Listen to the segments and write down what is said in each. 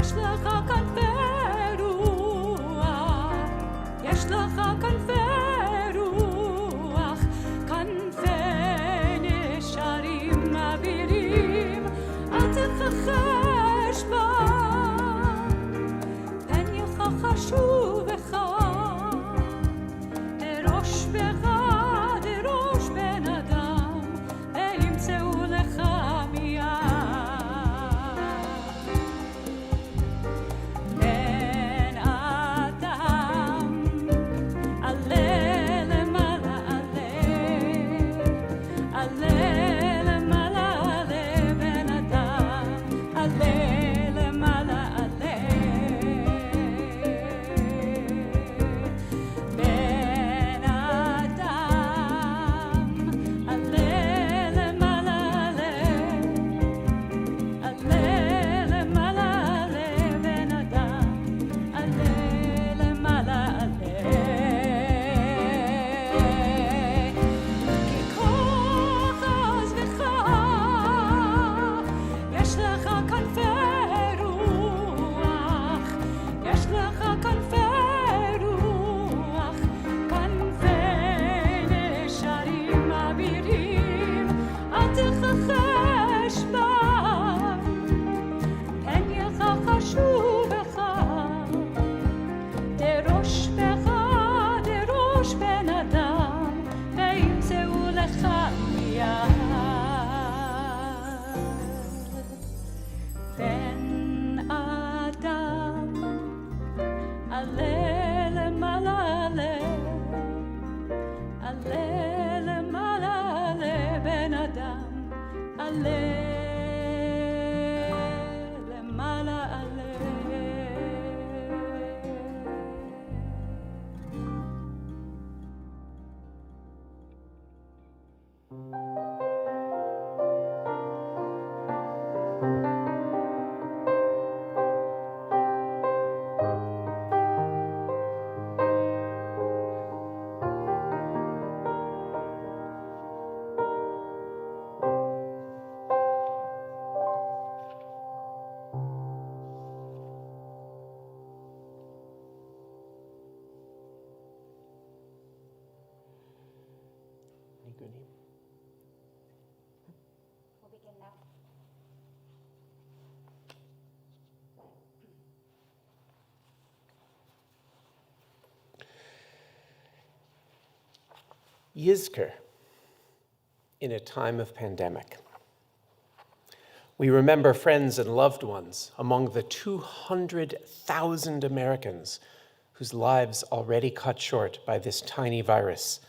יש לך כנפי רוח, יש לך כנפי רוח, כנפי נשרים אבירים, אל תכחש בם, פן יכחשו בך, דרוש בך, דרוש בן אדם, וימצאו לך מיד. בן אדם, עלה למעלה, עלה למעלה, עלה בן אדם, עלה למעלה, עלה. בן אדם, עלה למעלה, עלה למעלה, עלה בן אדם, עלה למעלה, כי כוח עזבך, יש לך כנפי רוח, יש לך כנפי רוח, כנפי נשרים אבירים, אל תכחש בם, פן יכחשו בך, דרוש בך, דרוש בן אדם, וימצאו לך מיד. בן אדם, עלה למעלה, עלה למעלה, עלה בן אדם, עלה למעלה, עלה. We'll begin now. Yizkor, in a time of pandemic. We remember friends and loved ones among the 200,000 Americans whose lives already cut short by this tiny virus,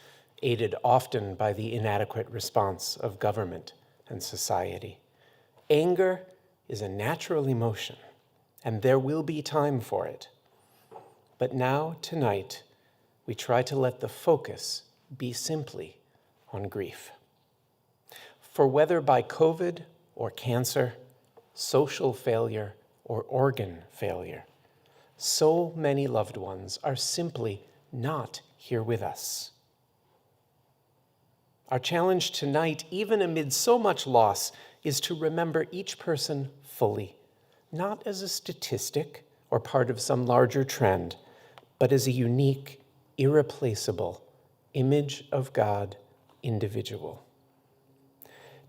aided often by the inadequate response of government and society. Anger is a natural emotion, and there will be time for it. But now, tonight, we try to let the focus be simply on grief. For whether by COVID or cancer, social failure or organ failure, so many loved ones are simply not here with us. Our challenge tonight, even amid so much loss, is to remember each person fully, not as a statistic or part of some larger trend, but as a unique, irreplaceable image of God individual.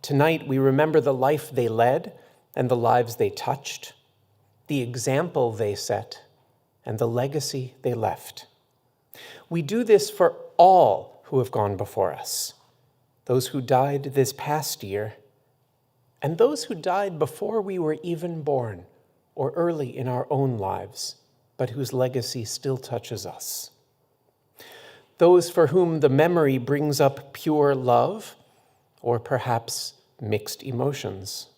Tonight, we remember the life they led and the lives they touched, the example they set, and the legacy they left. We do this for all who have gone before us, those who died this past year, and those who died before we were even born or early in our own lives, but whose legacy still touches us. Those for whom the memory brings up pure love, or perhaps mixed emotions.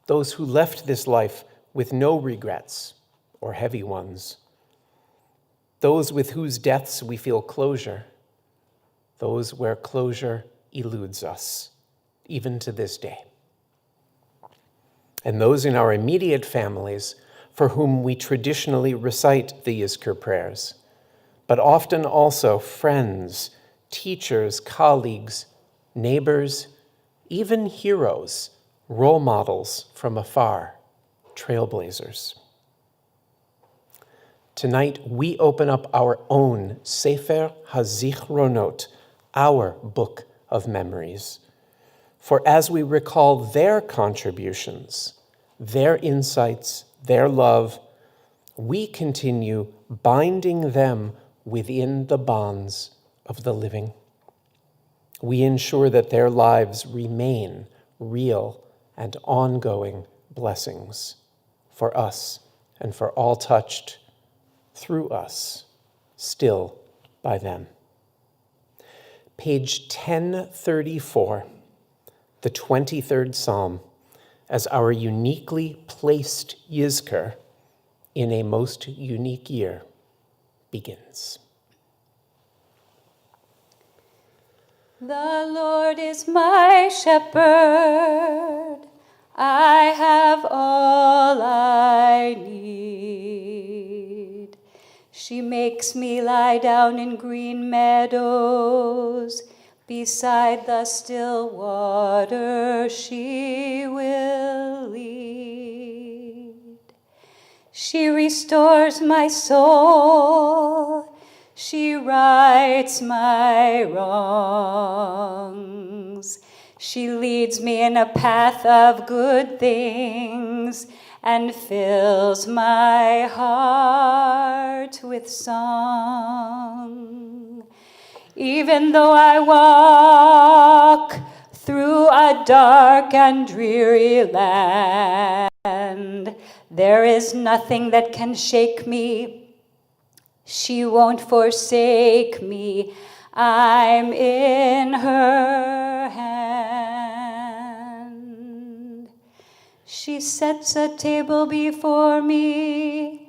Those who left this life with no regrets or heavy ones. Those with whose deaths we feel closure. Those where closure eludes us, even to this day. And those in our immediate families for whom we traditionally recite the Yizkor prayers, but often also friends, teachers, colleagues, neighbors, even heroes, role models from afar, trailblazers. Tonight, we open up our own Sefer HaZichronot, our book of memories. For as we recall their contributions, their insights, their love, we continue binding them within the bonds of the living. We ensure that their lives remain real and ongoing blessings for us and for all touched through us, still by them. Page 1034, the 23rd Psalm, as our uniquely placed Yizkor in a most unique year begins. The Lord is my shepherd, I have all I need. She makes me lie down in green meadows, beside the still water she will lead. She restores my soul, she rights my wrongs. She leads me in a path of good things and fills my heart with song. Even though I walk through a dark and dreary land, there is nothing that can shake me. She won't forsake me. I'm in her hand. She sets a table before me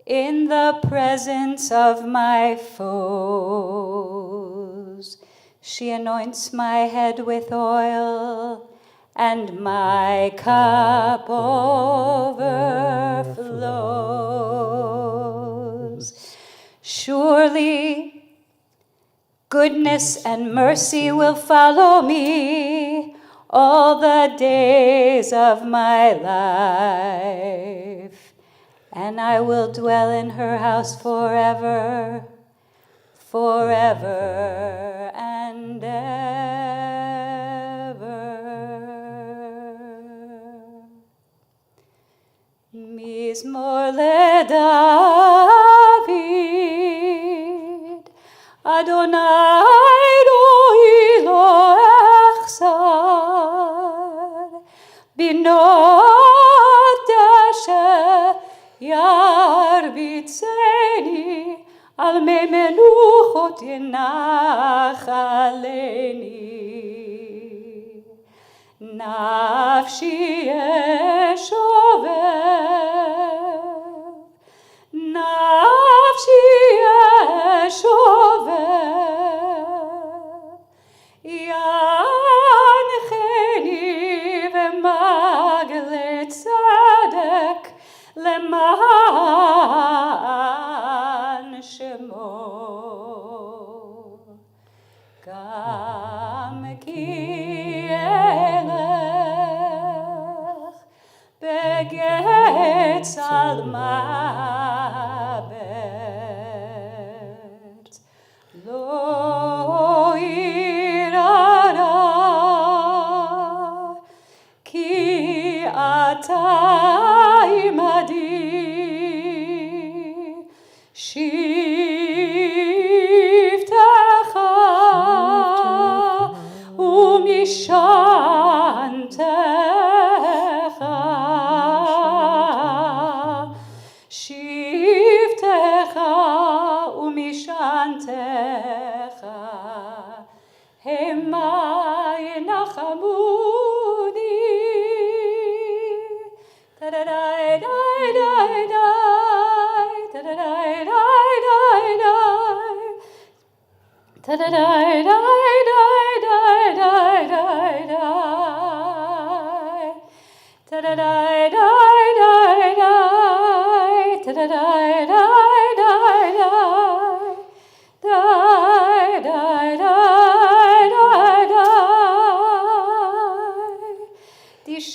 in the presence of my foes. She anoints my head with oil, and my cup overflows. Surely, goodness and mercy will follow me all the days of my life, and I will dwell in her house forever, forever and ever. Mizmor LeDavid, Adonai Rohi lo echsar, binot asher yarbitzeni, al mei menuchot yenachaleni. Nafshi yeshover, nafshi yeshover, yancheni v'magle tzedek leman shemo. Gam ki elech begetz al mabet, lo irara, ki ata imadi. Shivtecha umishantecha, shivtecha umishantecha, hema yenachamuni. Da-da-da-da-da-da, da-da-da-da-da-da,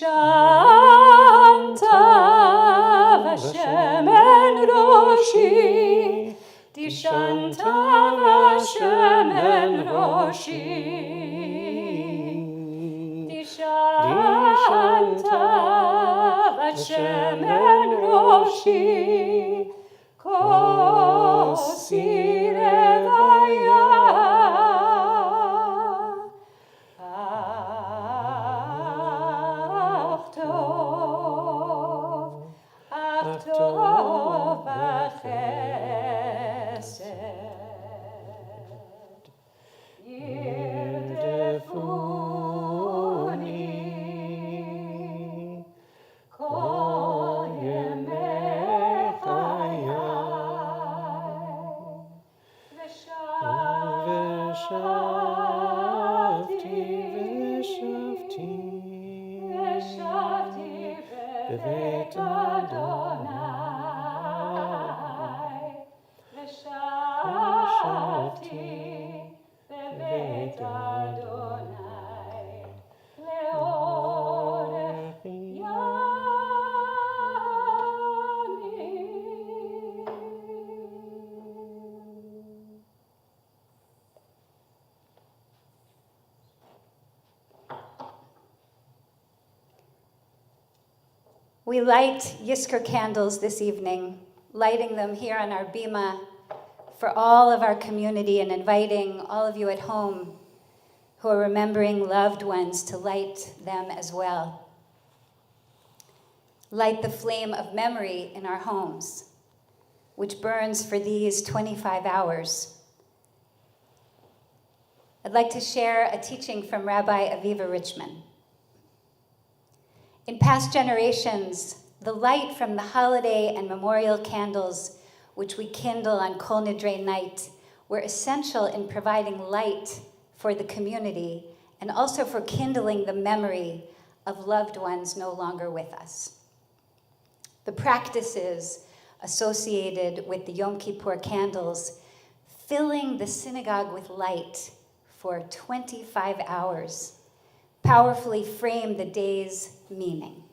Shanta v'shemen roshi Tishantav Hashem en Roshi. Tishantav Hashem en Roshi. Kosire vaya. Ach tov v'chesed. Yirdefuni kol yemei chayai. V'shavti bebeit Adonai. V'shavti bebeit Adonai. Leorech yamim. We light Yizkor candles this evening, lighting them here on our bima for all of our community and inviting all of you at home who are remembering loved ones to light them as well. Light the flame of memory in our homes, which burns for these 25 hours. I'd like to share a teaching from Rabbi Aviva Richman. In past generations, the light from the holiday and memorial candles which we kindle on Kol Nidre night were essential in providing light for the community and also for kindling the memory of loved ones no longer with us. The practices associated with the Yom Kippur candles, filling the synagogue with light for 25 hours, powerfully frame the day's meaning.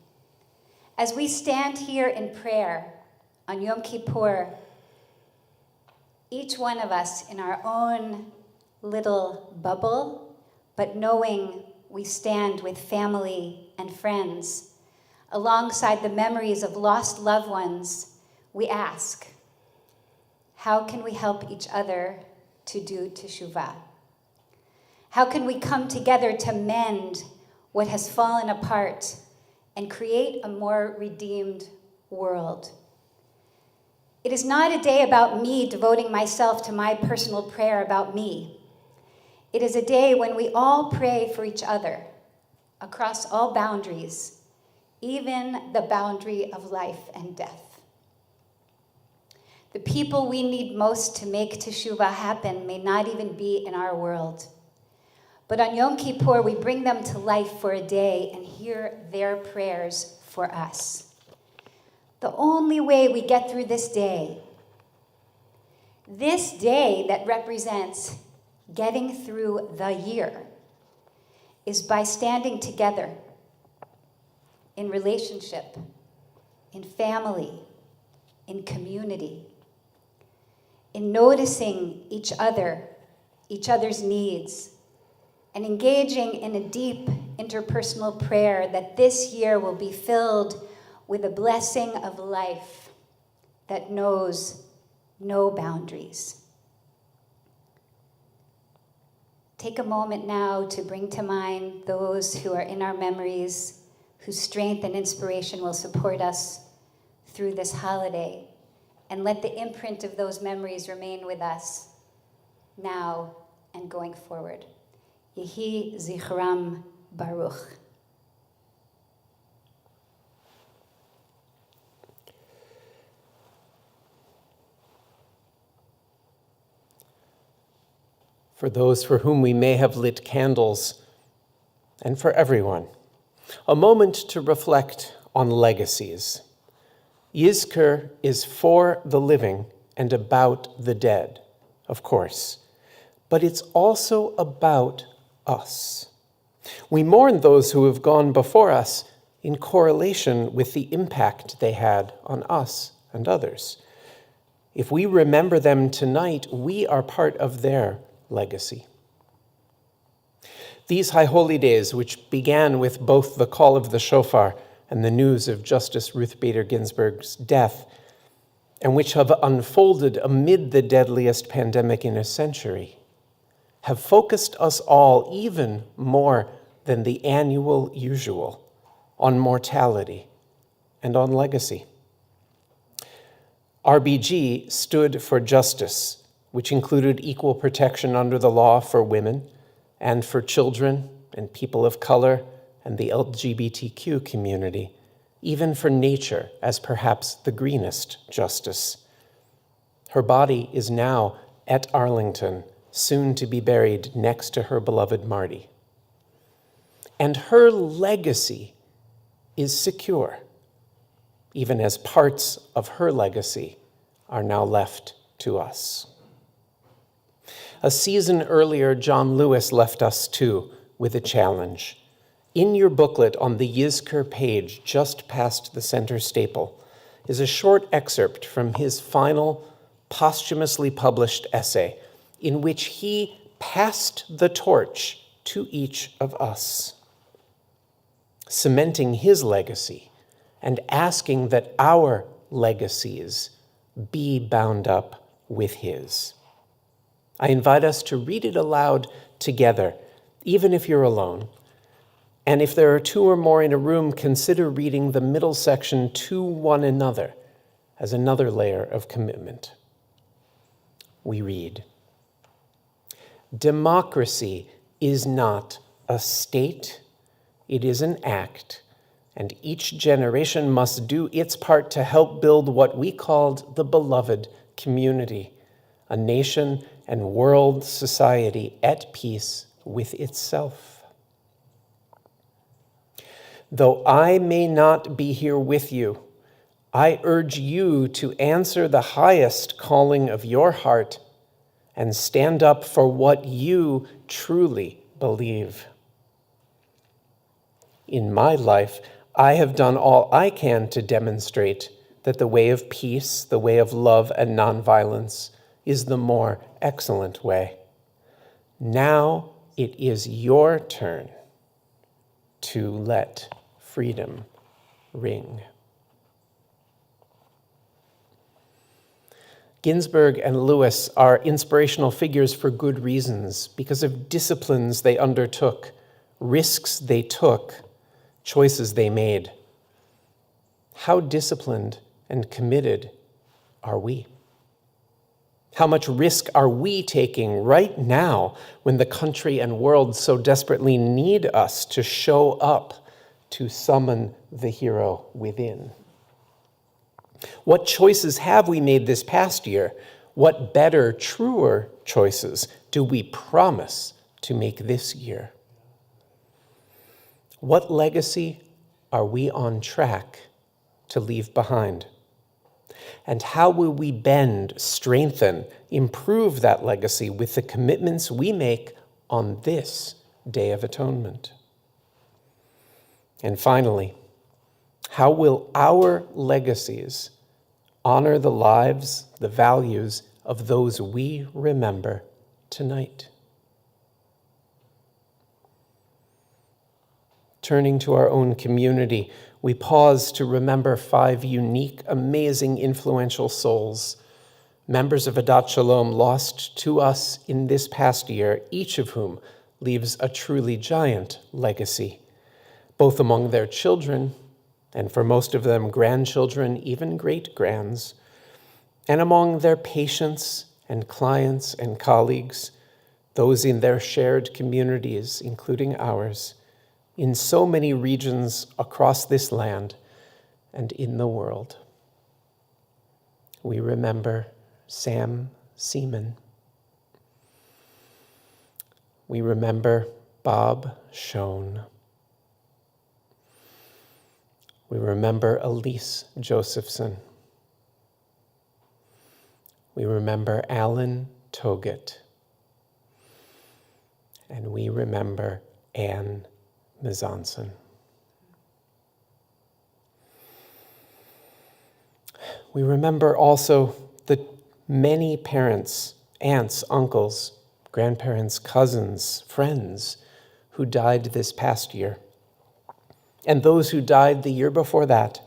As we stand here in prayer on Yom Kippur, each one of us in our own little bubble, but knowing we stand with family and friends, alongside the memories of lost loved ones, we ask, how can we help each other to do teshuvah? How can we come together to mend what has fallen apart and create a more redeemed world? It is not a day about me devoting myself to my personal prayer about me. It is a day when we all pray for each other across all boundaries, even the boundary of life and death. The people we need most to make teshuvah happen may not even be in our world. But on Yom Kippur, we bring them to life for a day and hear their prayers for us. The only way we get through this day that represents getting through the year, is by standing together in relationship, in family, in community, in noticing each other's needs, and engaging in a deep interpersonal prayer that this year will be filled with a blessing of life that knows no boundaries. Take a moment now to bring to mind those who are in our memories, whose strength and inspiration will support us through this holiday, and let the imprint of those memories remain with us now and going forward. Yehi Zichram Baruch. For those for whom we may have lit candles, and for everyone, a moment to reflect on legacies. Yizkor is for the living and about the dead, of course, but it's also about us. We mourn those who have gone before us in correlation with the impact they had on us and others. If we remember them tonight, we are part of their legacy. These High Holy Days, which began with both the call of the shofar and the news of Justice Ruth Bader Ginsburg's death, and which have unfolded amid the deadliest pandemic in a century, have focused us all even more than the annual usual on mortality and on legacy. RBG stood for justice, which included equal protection under the law for women and for children and people of color and the LGBTQ community, even for nature as perhaps the greenest justice. Her body is now at Arlington, soon to be buried next to her beloved Marty. And her legacy is secure, even as parts of her legacy are now left to us. A season earlier, John Lewis left us too with a challenge. In your booklet on the Yizkor page, just past the center staple, is a short excerpt from his final posthumously published essay, in which he passed the torch to each of us, cementing his legacy and asking that our legacies be bound up with his. I invite us to read it aloud together, even if you're alone. And if there are two or more in a room, consider reading the middle section to one another as another layer of commitment. We read, "Democracy is not a state, it is an act, and each generation must do its part to help build what we called the beloved community, a nation and world society at peace with itself. Though I may not be here with you, I urge you to answer the highest calling of your heart and stand up for what you truly believe. In my life, I have done all I can to demonstrate that the way of peace, the way of love and nonviolence, is the more excellent way. Now it is your turn to let freedom ring." Ginsburg and Lewis are inspirational figures for good reasons, because of disciplines they undertook, risks they took, choices they made. How disciplined and committed are we? How much risk are we taking right now when the country and world so desperately need us to show up to summon the hero within? What choices have we made this past year? What better, truer choices do we promise to make this year? What legacy are we on track to leave behind? And how will we bend, strengthen, improve that legacy with the commitments we make on this Day of Atonement? And finally, how will our legacies honor the lives, the values of those we remember tonight? Turning to our own community, we pause to remember 5 unique, amazing, influential souls, members of Adat Shalom, lost to us in this past year, each of whom leaves a truly giant legacy, both among their children, and for most of them, grandchildren, even great-grands, and among their patients and clients and colleagues, those in their shared communities, including ours, in so many regions across this land and in the world. We remember Sam Seaman. We remember Bob Schoen. We remember Elise Josephson. We remember Alan Togut. And we remember Anne Mizanson. We remember also the many parents, aunts, uncles, grandparents, cousins, friends who died this past year, and those who died the year before that,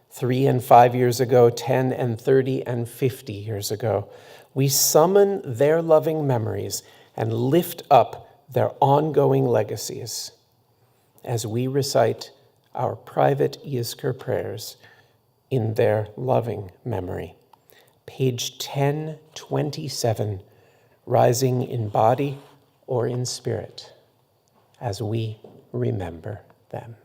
3 and 5 years ago, 10 and 30 and 50 years ago. We summon their loving memories and lift up their ongoing legacies as we recite our private Yizkor prayers in their loving memory. Page 1027, rising in body or in spirit, as we remember them.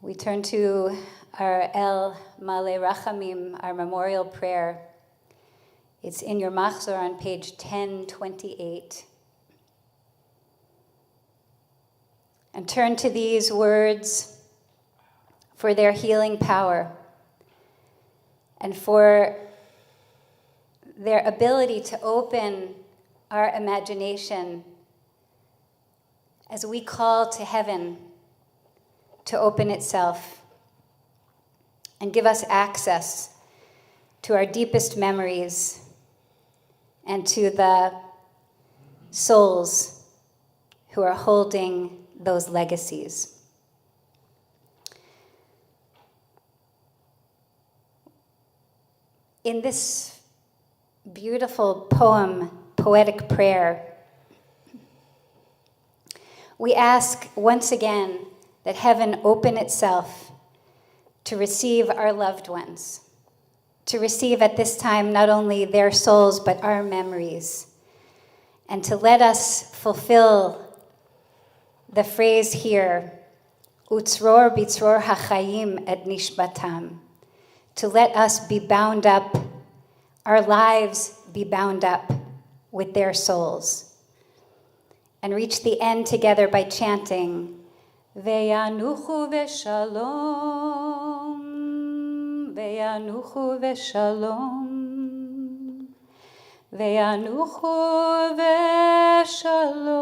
We turn to our El Malei Rachamim, our memorial prayer. It's in your machzor on page 1028. And turn to these words for their healing power and for their ability to open our imagination as we call to heaven to open itself and give us access to our deepest memories and to the souls who are holding those legacies. In this beautiful poetic prayer, we ask once again that heaven open itself to receive our loved ones, to receive at this time not only their souls but our memories, and to let us fulfill the phrase here, Utzror bitzror hachayim et nishbatam, to let us be bound up, our lives be bound up with their souls, and reach the end together by chanting, Ve'yanuchu v'shalom, ve'yanuchu v'shalom, ve'yanuchu v'shalom.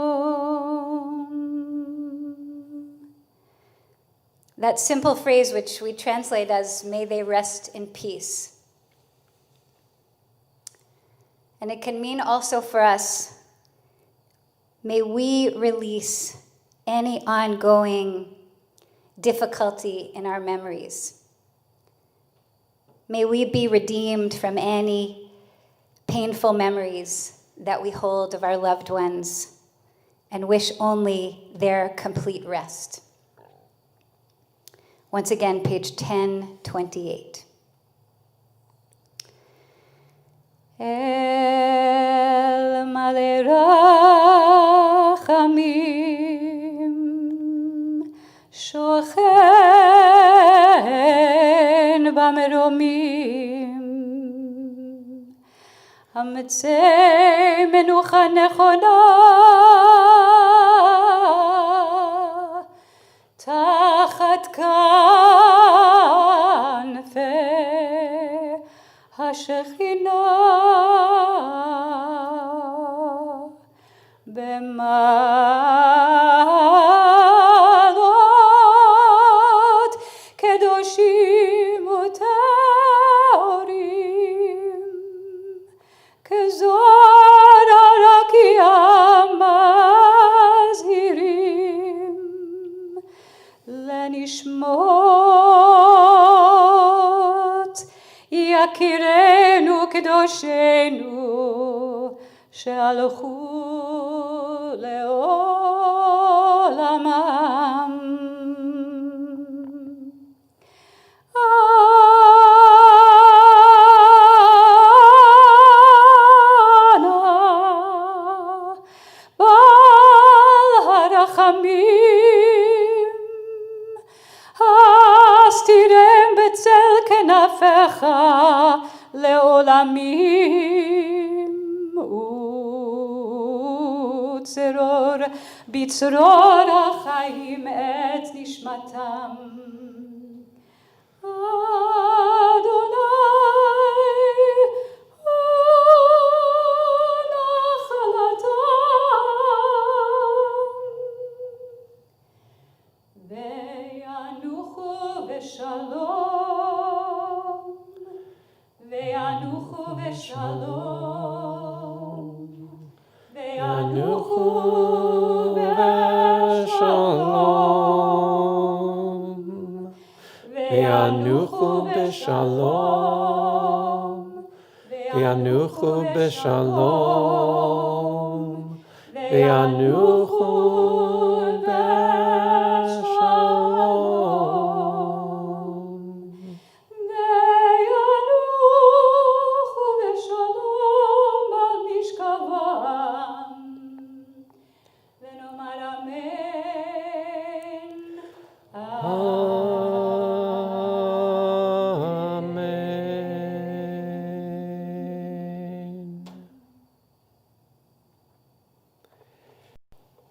That simple phrase, which we translate as, may they rest in peace. And it can mean also for us, may we release any ongoing difficulty in our memories. May we be redeemed from any painful memories that we hold of our loved ones and wish only their complete rest. Once again, page 1028. El male rachamim shochen b'meromim hametzei menucha nechona tachat kanfei hashechinah b'malot kedoshim u'taorim kezor arakim mazhirim lenishmot yakirenu kedoshenu she'alchu le'olamam. Ana bal harachamim הסתירם בצל כנפיך לעולמים וצרור בצרור החיים את נשמתם. אדוני הוא נחלתם וינוחו בשלום וינוחו בשלום וינוחו בשלום וינוחו בשלום וינוחו בשלום וינוחו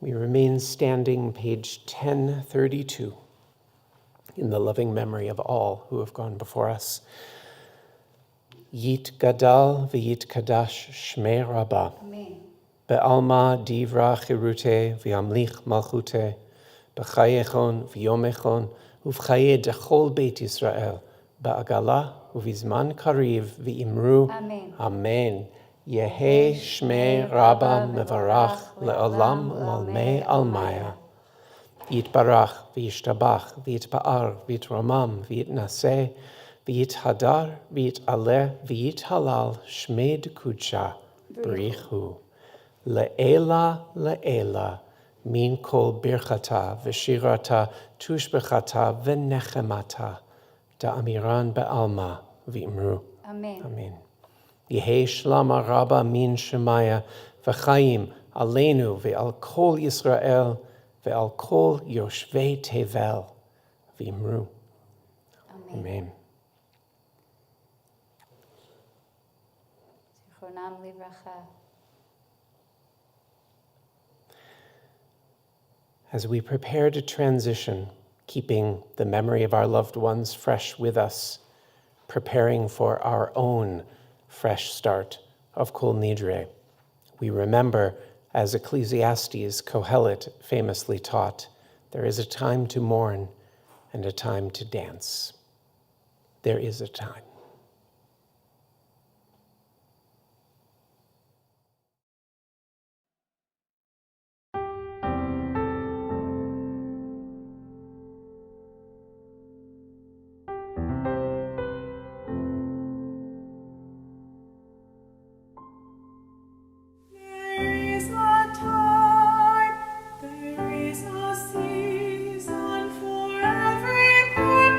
We remain standing, page 1032, in the loving memory of all who have gone before us. Yit gadal v'yit kadash shmei rabba. Amen. Be'alma divra chirute v'yamlich malchute. B'chayechon v'yomechon uv'chaye dechol beit Yisrael. Ba'agala uv'izman kariv v'imru. Amen. Amen. Yehe shmei rabba mevarach le'olam l'almei almaya. Yitbarach v'yishtabach v'yitpa'ar v'yitramam v'yitnaseh v'yithadar v'yitaleh v'yithalal shmed kudsha b'richu. Le'ela le'ela min kol birchata v'shirata tushbechata v'nechemata da'amiran be'alma v'imru. Amen. Amen. Yehe shlama rabba min shemaya v'chaim aleinu ve'al kol Yisrael ve'al kol yoshvei tevel v'imru. Amen. Amen. Zichronam livracha. As we prepare to transition, keeping the memory of our loved ones fresh with us, preparing for our own fresh start of Kol Nidre, we remember, as Ecclesiastes Kohelet famously taught, there is a time to mourn and a time to dance. There is a time. There is a season for every purpose.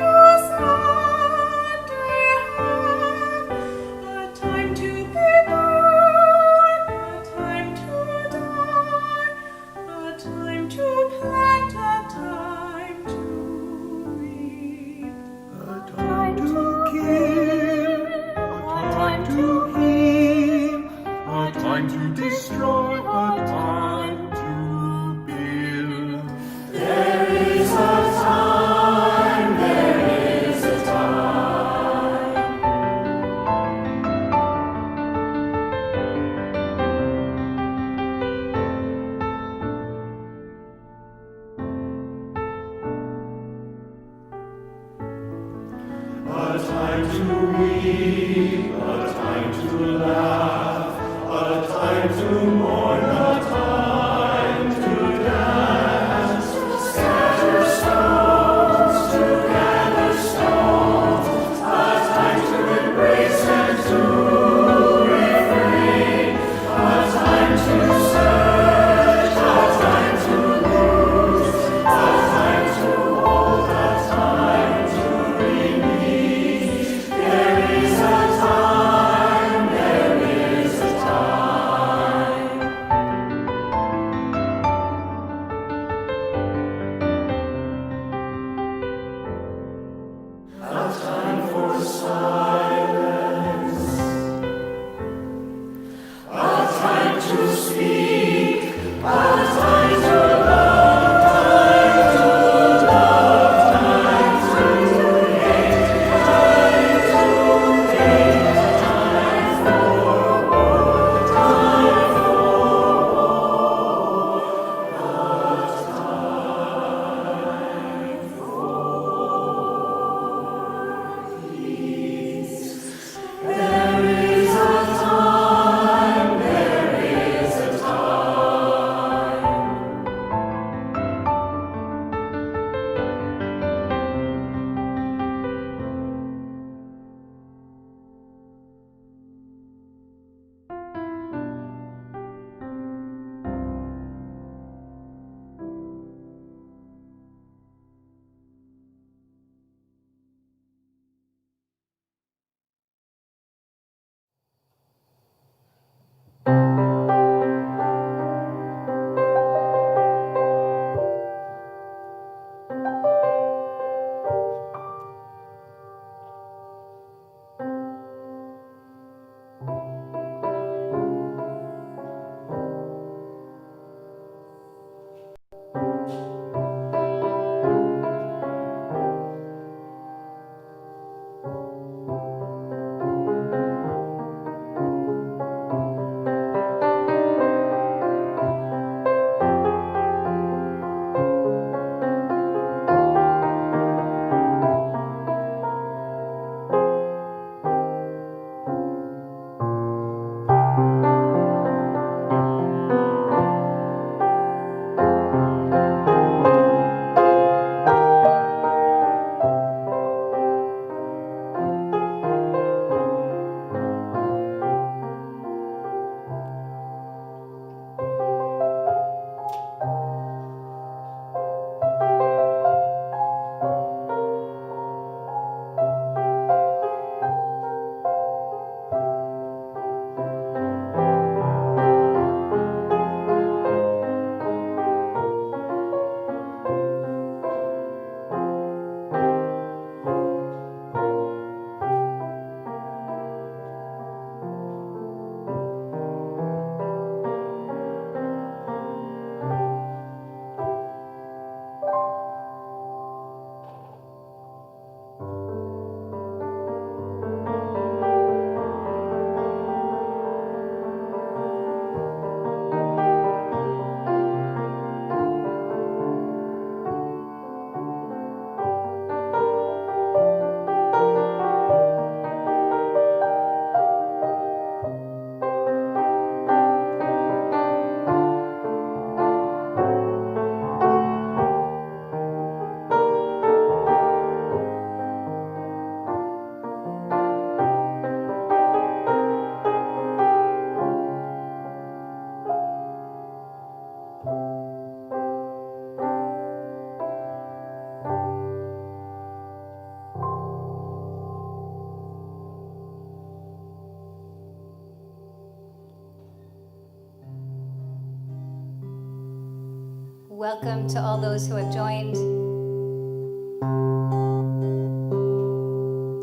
Welcome to all those who have joined.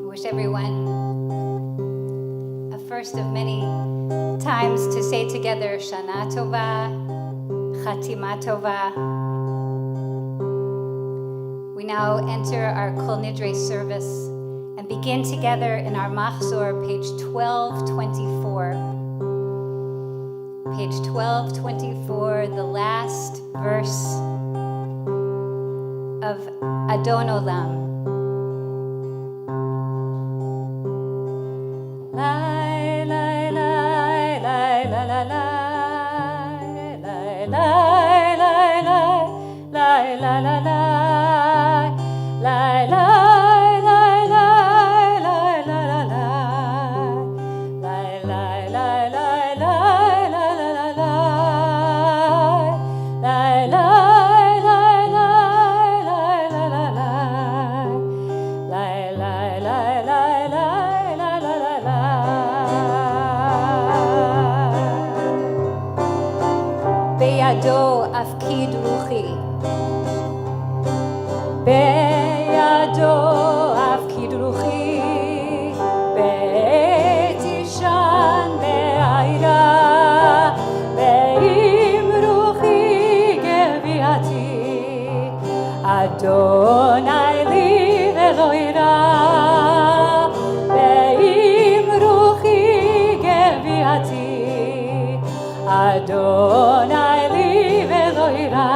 I wish everyone a first of many times to say together, Shana Tova, Chatima Tova. We now enter our Kol Nidre service and begin together in our Machzor, page 1224. Page 1224, the last verse of Adon Olam. בידו אף כדרוכי, בעת ישן בעירה, ועם רוחי גביעתי, אדוני לי ולא יירא, ועם רוחי גביעתי, אדוני לי ולא יירא.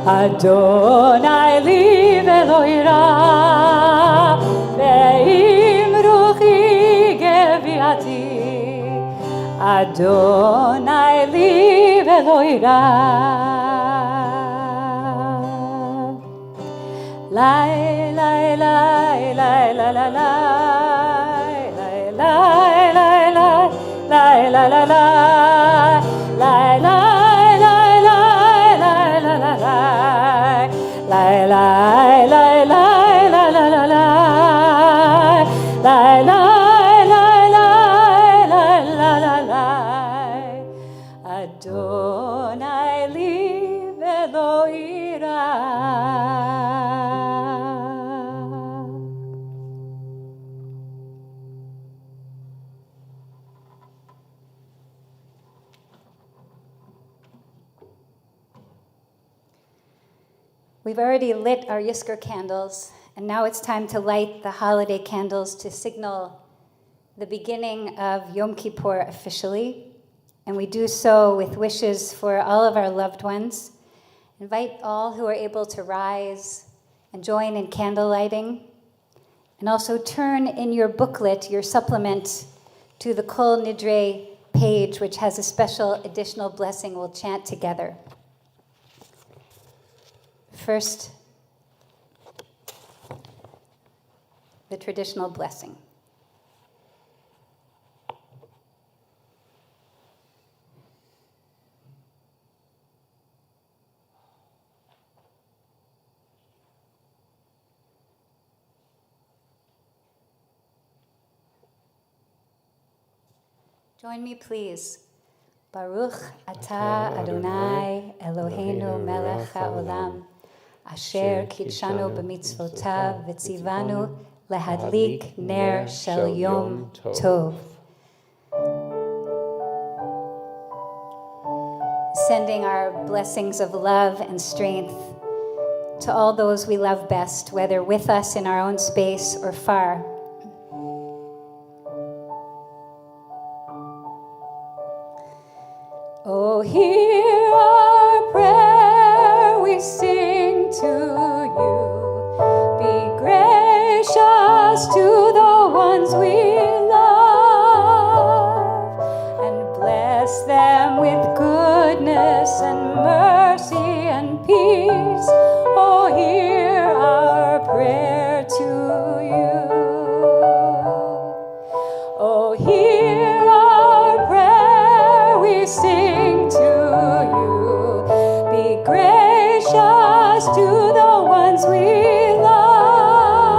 אדוני לי ולא יירא, ועם רוחי גביעתי, אדוני לי ולא יירא. לי לי לי לי לי לי לי לי לי לי לי לי אדוני לי ולא יירא. We've already lit our Yizkor candles, and now it's time to light the holiday candles to signal the beginning of Yom Kippur officially. And we do so with wishes for all of our loved ones. Invite all who are able to rise and join in candle lighting. And also turn in your booklet, your supplement, to the Kol Nidre page, which has a special additional blessing we'll chant together. First, the traditional blessing. Join me, please. Baruch atah Adonai Eloheinu melech haolam, asher kidshanu b'mitzvotav v'tzivanu lehadlik ner shel yom tov. Sending our blessings of love and strength to all those we love best, whether with us in our own space or far. Oh, hear our prayer we sing to you. Be gracious to the ones we love, and bless them with goodness and mercy and peace. Oh, hear our prayer to you. Oh, hear our prayer we sing to you. Be gracious to the ones we love,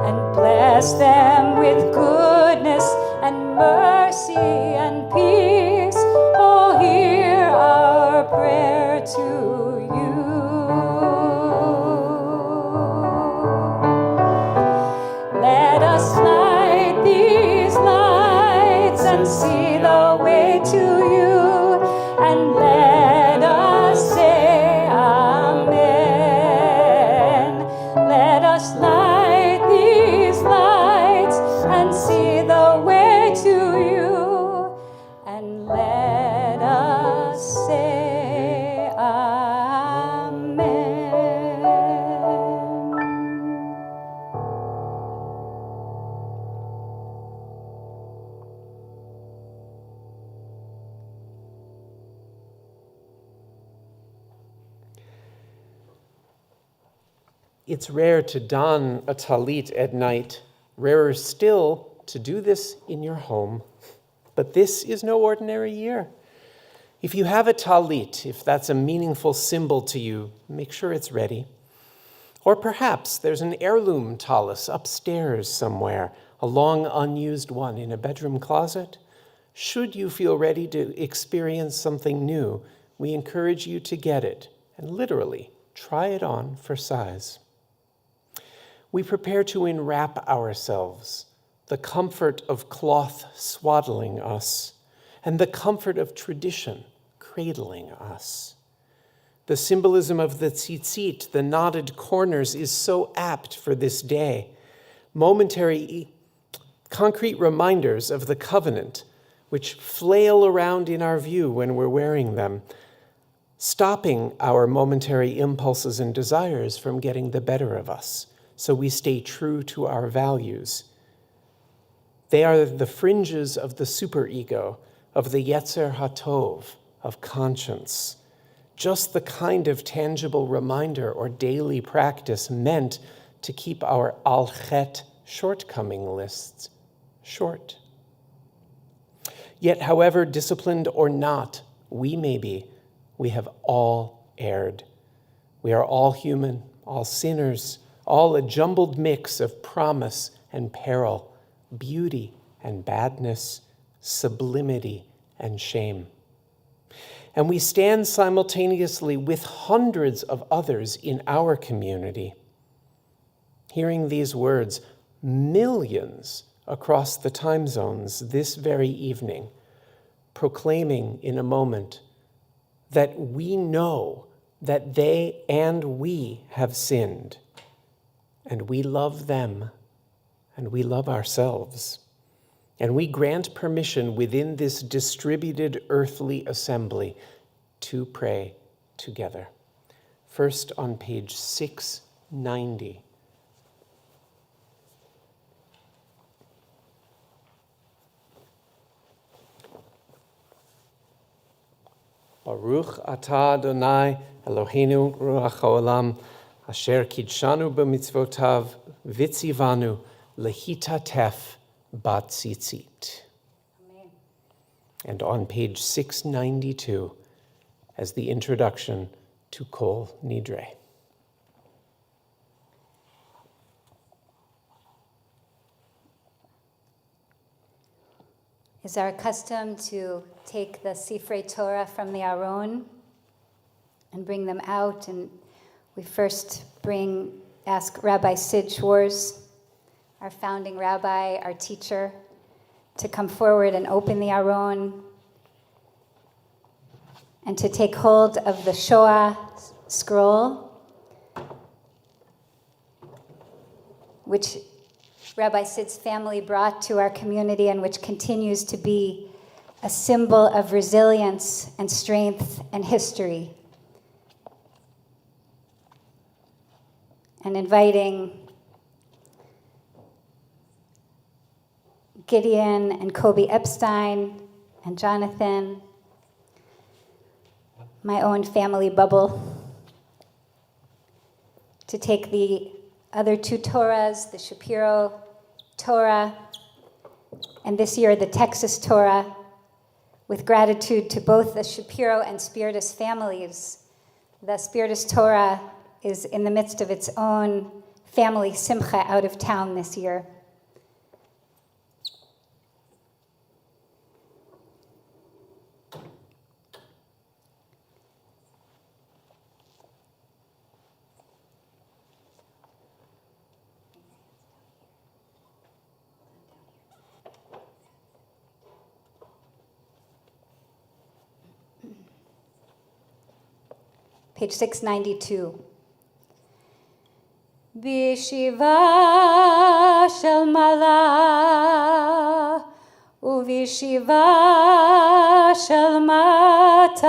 and bless them with goodness and mercy and peace. Oh, hear our prayer to you. Let us light these lights and see the way to you, and let us say amen. Let us light these lights and see the way to you, and let us say amen. It's rare to don a talit at night, rarer still to do this in your home. But this is no ordinary year. If you have a talit, if that's a meaningful symbol to you, make sure it's ready. Or perhaps there's an heirloom tallis upstairs somewhere, a long unused one in a bedroom closet. Should you feel ready to experience something new, we encourage you to get it and literally try it on for size. We prepare to enwrap ourselves, the comfort of cloth swaddling us, and the comfort of tradition cradling us. The symbolism of the tzitzit, the knotted corners, is so apt for this day. Momentary, concrete reminders of the covenant, which flail around in our view when we're wearing them, stopping our momentary impulses and desires from getting the better of us, so we stay true to our values. They are the fringes of the superego, of the Yetzer HaTov, of conscience, just the kind of tangible reminder or daily practice meant to keep our al-chet shortcoming lists short. Yet, however disciplined or not we may be, we have all erred. We are all human, all sinners, all a jumbled mix of promise and peril, beauty and badness, sublimity and shame. And we stand simultaneously with hundreds of others in our community. Hearing these words, millions across the time zones this very evening, proclaiming in a moment that we know that they and we have sinned, and we love them, and we love ourselves. And we grant permission within this distributed earthly assembly to pray together. First on page 690. Baruch atah Adonai Eloheinu ruach haolam asher kidshanu b'mitzvotav vitzivanu lehitatef batzitzit. Amen. And on page 692 as the introduction to Kol Nidre. It's our custom to take the Sifrei Torah from the Aron and bring them out. And we first ask Rabbi Sid Schwarz, our founding rabbi, our teacher, to come forward and open the Aron and to take hold of the Shoah scroll, which Rabbi Sid's family brought to our community and which continues to be a symbol of resilience and strength and history. And inviting Gideon and Kobe Epstein and Jonathan, my own family bubble, to take the other two Torahs, the Shapiro Torah, and this year the Texas Torah, with gratitude to both the Shapiro and Spiritus families. The Spiritus Torah is in the midst of its own family simcha out of town this year. Page 692. Bishiva shel mala uvishiva shel mata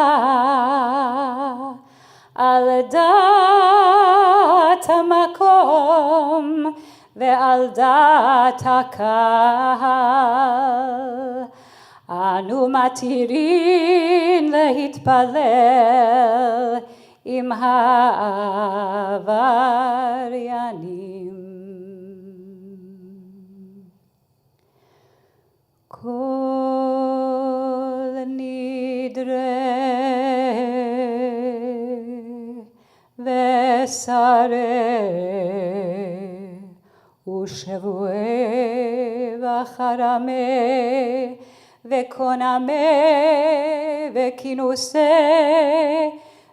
al dat hamakom ve'al dat hakal anu matirin lehitpalel im ha'avaryanim. Kol Nidre esare ושבועי וחרמה וקונמה וכינוסה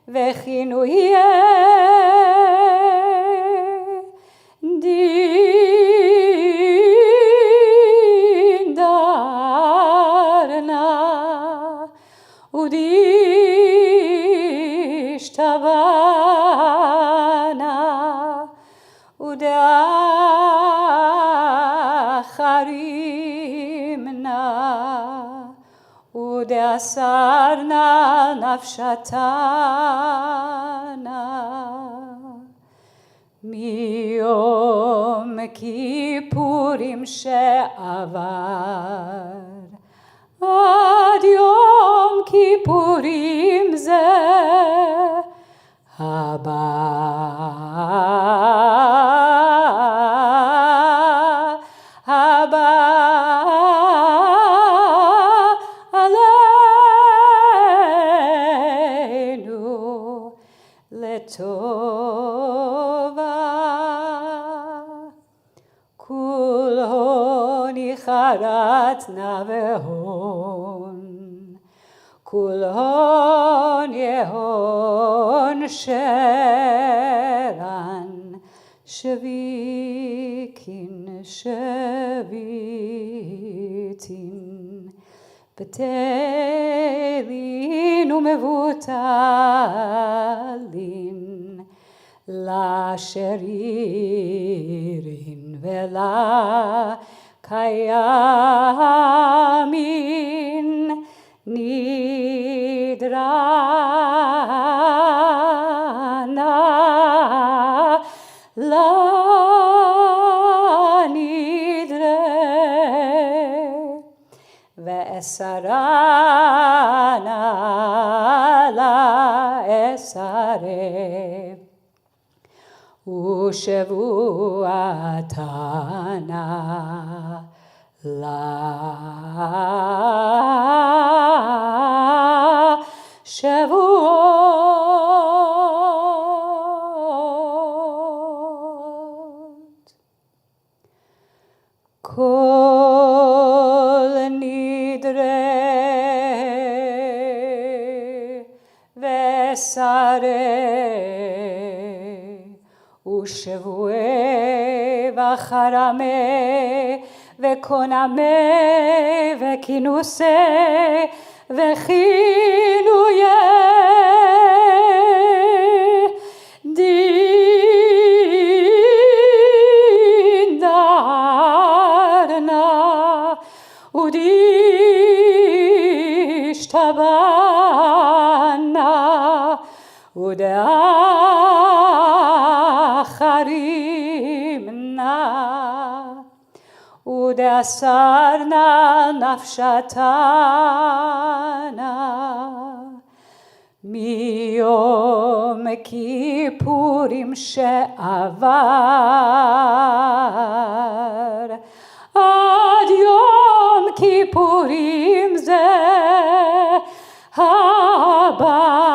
וכינויה דין דרנה ודשתבנה ודאחרימנה ודאסרנה נפשתנה מיום כיפורים שעבר עד יום כיפורים זה הבא עלינו לטובה כולו ניחרת נבהון כולו יהון שרן שוויקין שוויתין בטלין ומבוטלין לשרירין ולקיימין נדרנה לנדרה ואסרנה לאסרה ושבועתנה לשבועות Kol Nidre vesare ושבועי וחרמה וקונמה וכינוסה וכינויה דין דרנה ודשתבנה ודאחרימנה ודאסרנה נפשתנה מיום כיפורים שעבר עד יום כיפורים זה הבא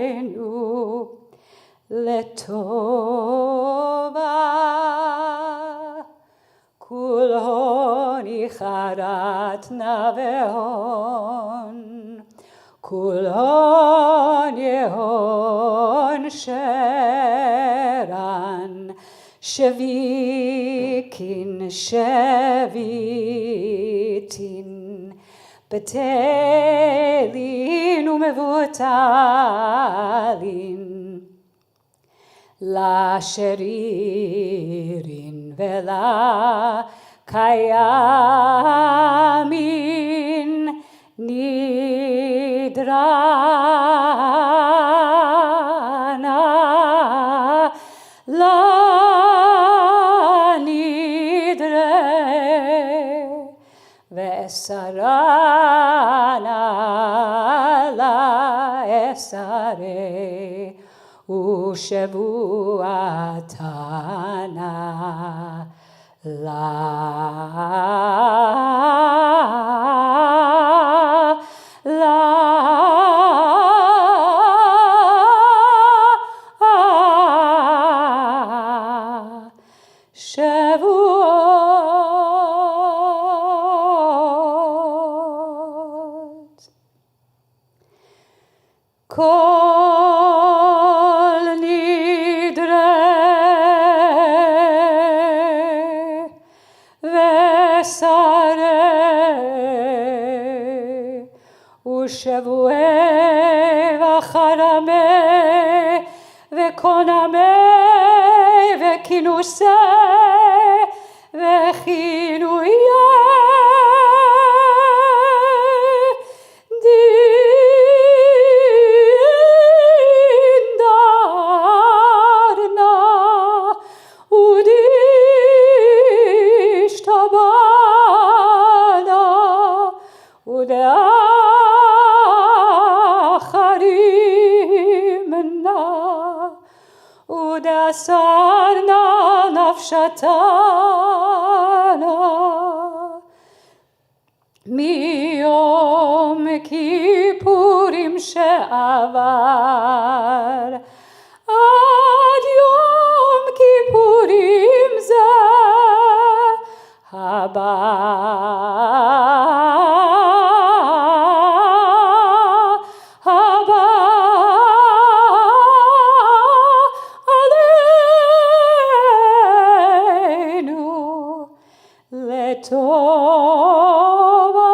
עלינו לטובה כולו ניחרת נבהון כולו יהון שרן שוויקין שוויתין בטלין ומבוטלין לשרירין ולקיימין נדרנה לנדרה ואסרנה לאסרה ושבועתנה שבועות. Kol Nidre Vesare Ushevuei Vacharame Vekoname Vekinuse Vechinuye Sarna nafshatana miyom kippurim she'avar ad yom kippurim ze haba Tova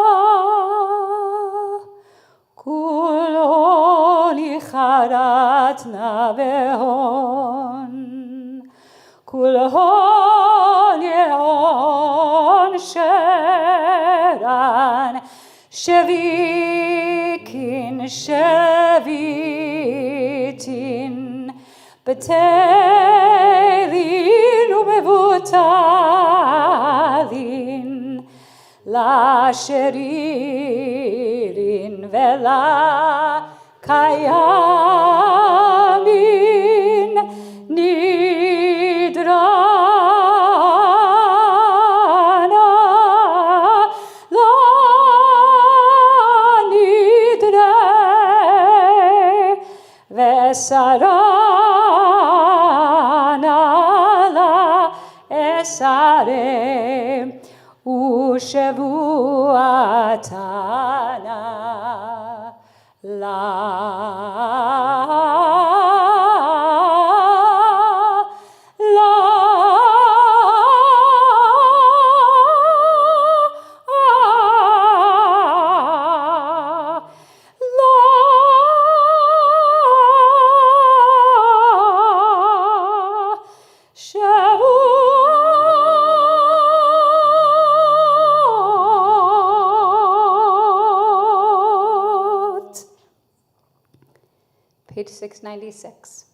kuloni charat navehon kuloni on sheran shevitin betelin umevutalin La sheririn vela kayamin nidrana la nidre vesarana la esare Ushevuatana la Page 696.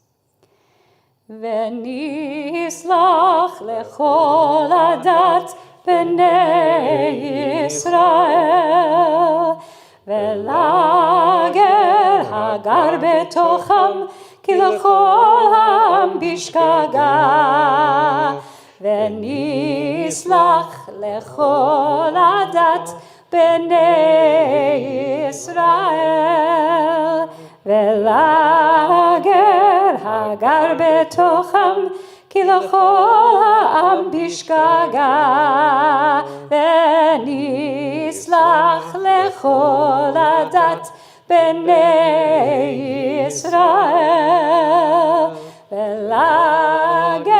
V'nislach lechol adat b'nei Yisrael v'lager hagar betocham ki lechol ha'am bishkaga v'nislach lechol adat b'nei Yisrael ולגר הגר בתוכם כי לכל העם בשגגה ונסלח לכל הדת בני ישראל ולגר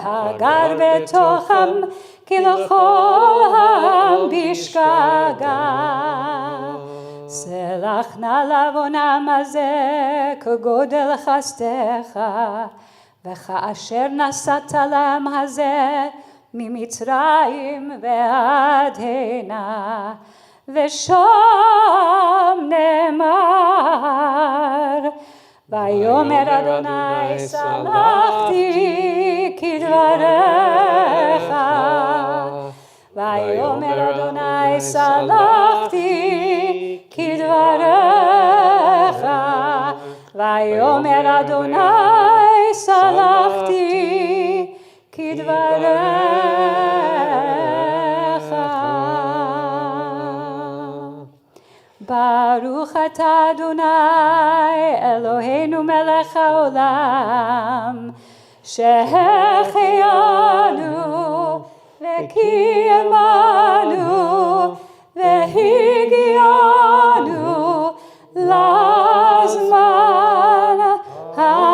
הגר בתוכם כי לכל העם בשגגה סלח נא לעוונם הזה כגודל חסדך וכאשר נשאת להם הזה ממצרים ועד הנה ושם נאמר ויאמר אדוני סלחתי כדבריך ויאמר אדוני סלחתי כדבריך ויאמר אדוני סלחתי כדבריך Baruch atah Adonai Eloheinu melech haolam שהחיינו וקיימנו והגיענו לזמן הזה.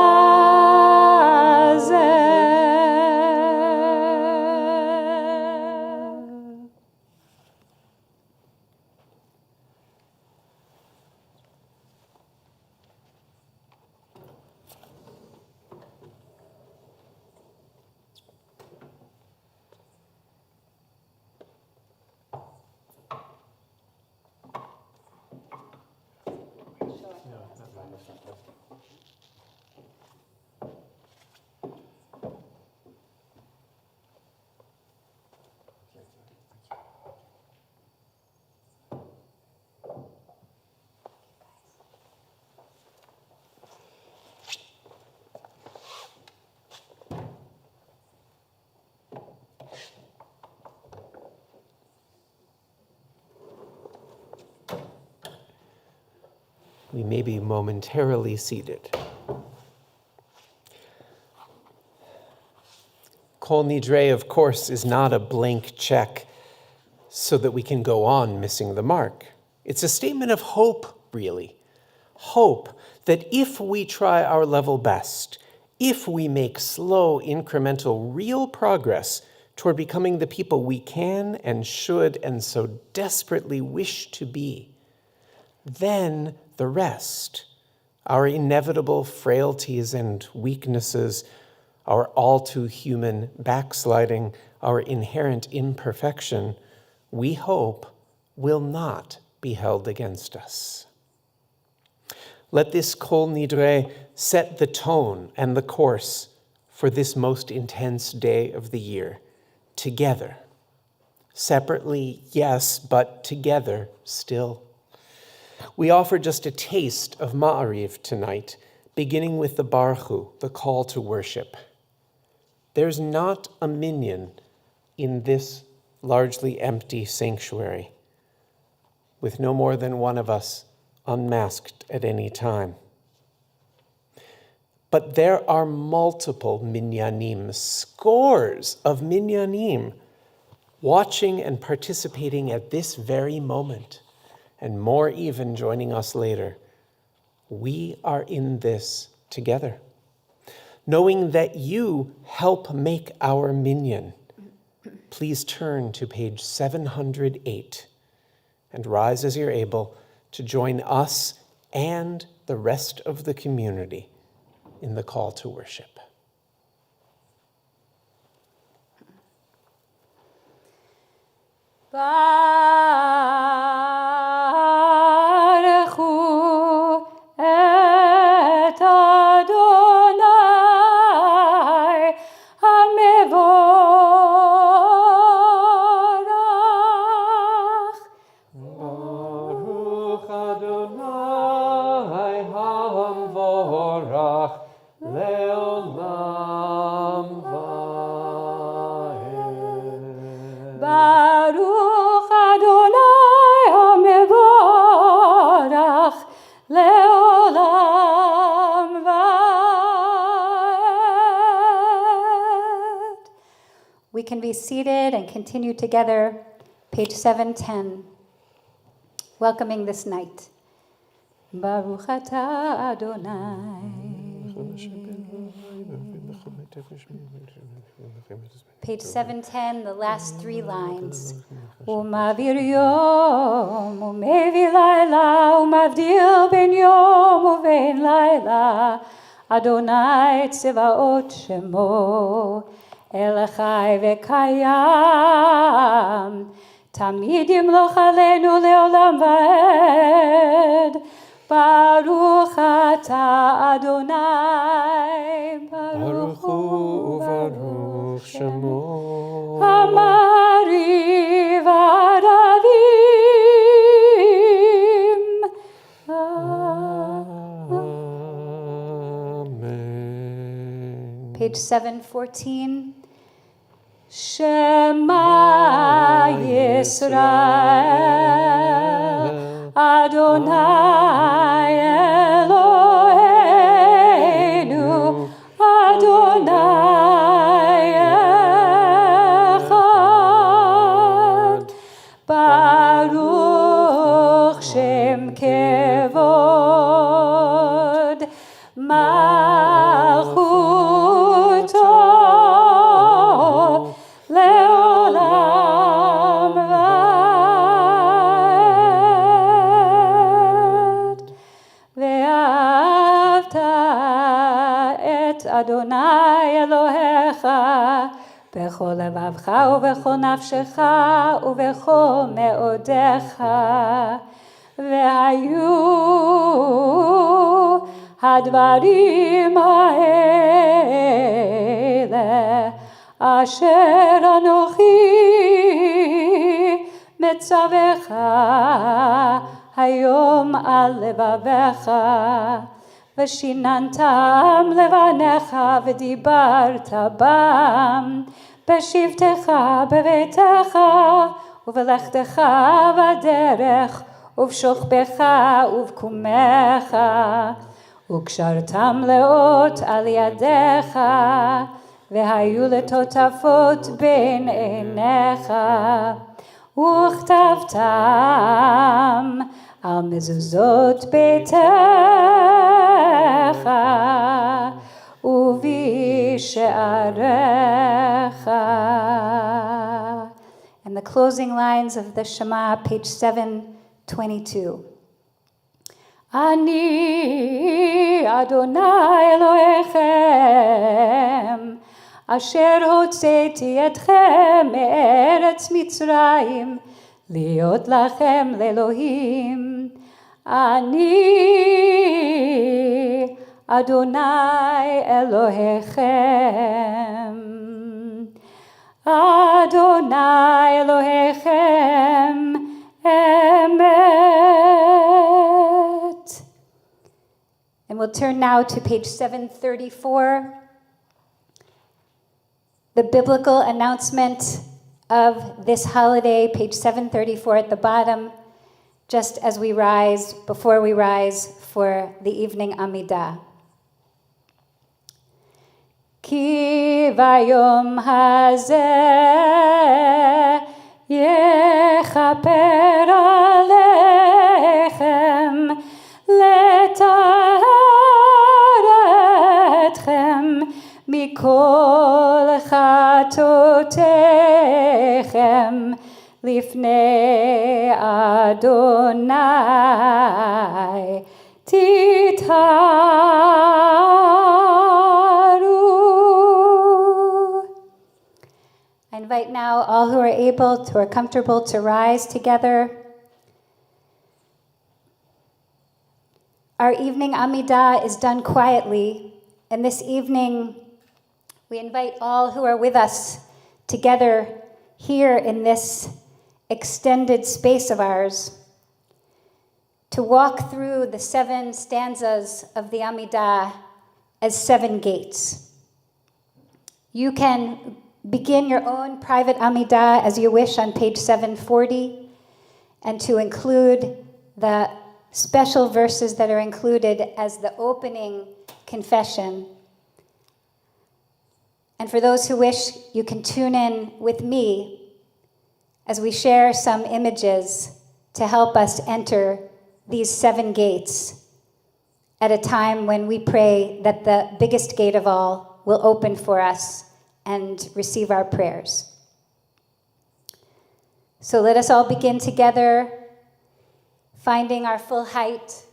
We may be momentarily seated. Kol Nidre, of course, is not a blank check so that we can go on missing the mark. It's a statement of hope, really. Hope that if we try our level best, if we make slow, incremental, real progress toward becoming the people we can and should and so desperately wish to be, then the rest, our inevitable frailties and weaknesses, our all too human backsliding, our inherent imperfection, we hope will not be held against us. Let this Kol Nidre set the tone and the course for this most intense day of the year, together. Separately, yes, but together still. We offer just a taste of Ma'ariv tonight, beginning with the Baruch, the call to worship. There's not a minyan in this largely empty sanctuary, with no more than one of us unmasked at any time. But there are multiple minyanim, scores of minyanim, watching and participating at this very moment, and more even joining us later. We are in this together. Knowing that you help make our minyan, please turn to page 708 and rise as you're able to join us and the rest of the community in the call to worship. Baruchu et Adonai HaMevorach. Baruch Adonai HaMevorach le'olam va'ed. Baruch Adonai HaMevorach le'olam va'ed. We can be seated and continue together. Page 710. Welcoming this night. Baruch atah Adonai. Page 710, the last three lines. ומעביר יום ומביא לילה ומבדיל בין יום ובין לילה אדוני צבאות שמו אל חי וקיים תמיד ימלוך עלינו לעולם ועד ברוך אתה אדוני ברוך הוא וברוך שמו המעריב ערבים. Amen. Page 714. Shema Yisrael Adonai Adonai Eloheinu, Adonai Echad, Baruch Shem Kevod, Malchuto Leolam Vaed, Ve'avta et Adonai Elohecha bechol levavcha ubechol nafshecha ubechol meodecha, ve'hayu hadvarim ha'ele asher anochi metzavecha hayom al levavecha, ושיננתם לבניך ודיברת בם בשבתך בביתך ובלכתך בדרך ובשוכבך ובקומך, וקשרתם לאות על ידיך והיו לטוטפות בין עיניך, וכתבתם על מזוזות ביתך ובשעריך. And the closing lines of the Shema, page 722. אני אדוני אלוהיכם אשר הוצאתי אתכם מארץ מצרים להיות לכם לאלוהים. אני אדוני אלוהיכם, אדוני אלוהיכם אמת. And we'll turn now to page 734. The biblical announcement of this holiday, page 734 at the bottom, just as we rise, before we rise for the evening Amidah. Ki vayom hazeh yechaper alechem letaher etchem mikol chatotechem lifnei Adonai titaru. I invite now all who are able, who are comfortable, to rise together. Our evening Amidah is done quietly, and this evening we invite all who are with us together here in this extended space of ours to walk through the 7 stanzas of the Amidah as 7 gates. You can begin your own private Amidah as you wish on page 740, and to include the special verses that are included as the opening confession. And for those who wish, you can tune in with me as we share some images to help us enter these 7 gates at a time when we pray that the biggest gate of all will open for us and receive our prayers. So let us all begin together, finding our full height.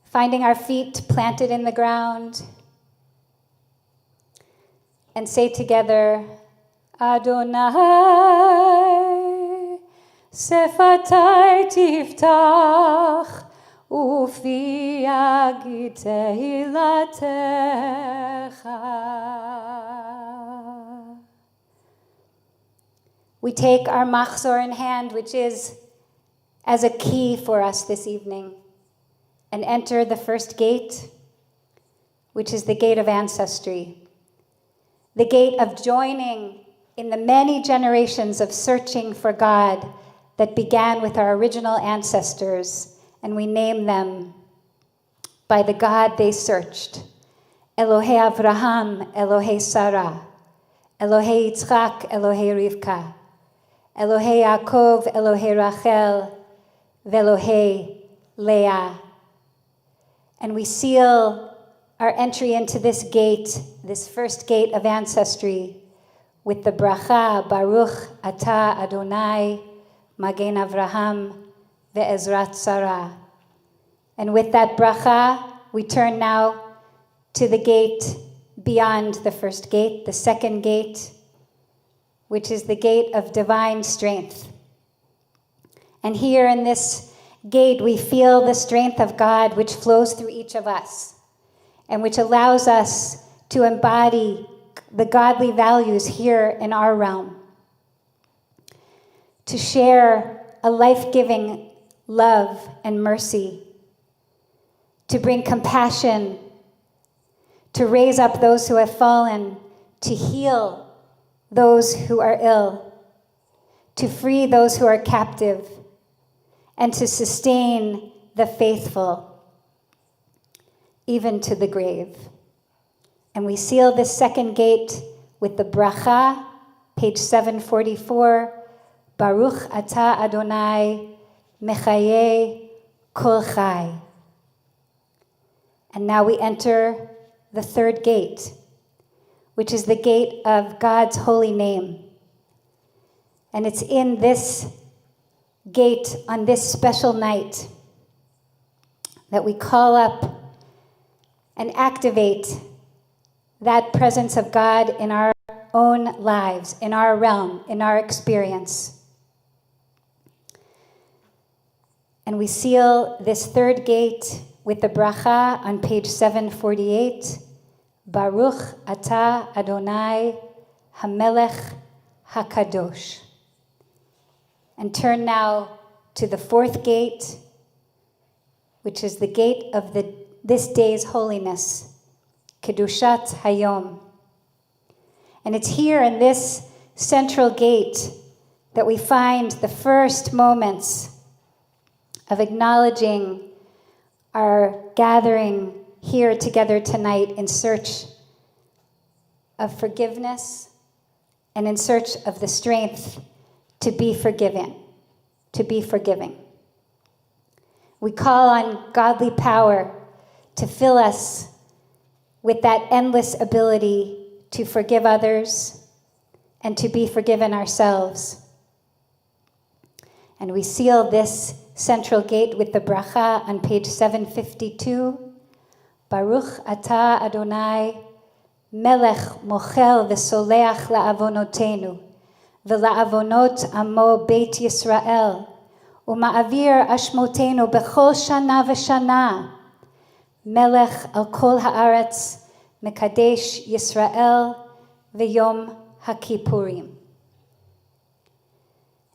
Finding our feet planted in the ground, and say together, Adonai, sefatai tiftach, ufi yagid tehilatecha. We take our machzor in hand, which is as a key for us this evening, and enter the first gate, which is the gate of ancestry, the gate of joining in the many generations of searching for God that began with our original ancestors, and we name them by the God they searched. Elohei Avraham, Elohei Sarah, Elohei Yitzchak, Elohei Rivka, Elohei Yaakov, Elohei Rachel, Velohei Leah. And we seal our entry into this gate, this first gate of ancestry, with the bracha, Baruch Atah Adonai, Magen Avraham, Ve'ezrat Sarah. And with that bracha, we turn now to the gate beyond the first gate, the second gate, which is the gate of divine strength. And here in this gate, we feel the strength of God which flows through each of us and which allows us to embody the godly values here in our realm, to share a life-giving love and mercy, to bring compassion, to raise up those who have fallen, to heal those who are ill, to free those who are captive, and to sustain the faithful, even to the grave. And we seal this second gate with the bracha, page 744, Baruch Atah Adonai, Mechaye Kol Chai. And now we enter the third gate, which is the gate of God's holy name. And it's in this gate on this special night that we call up and activate that presence of God in our own lives, in our realm, in our experience. And we seal this third gate with the bracha on page 748, Baruch Atah Adonai HaMelech HaKadosh. And turn now to the fourth gate, which is the gate of this day's holiness, Kedushat Hayom. And it's here in this central gate that we find the first moments of acknowledging our gathering here together tonight in search of forgiveness and in search of the strength to be forgiven, to be forgiving. We call on godly power to fill us with that endless ability to forgive others and to be forgiven ourselves. And we seal this central gate with the bracha on page 752, Baruch Atah Adonai, Melech Mochel V'Soleach La'avonotenu, V'La'avonot Amo Beit Yisrael, U'Ma'avir Ashmotenu B'chol Shana V'Shana, Melech Al Kol Haaretz, Mekadesh Yisrael V'Yom HaKippurim.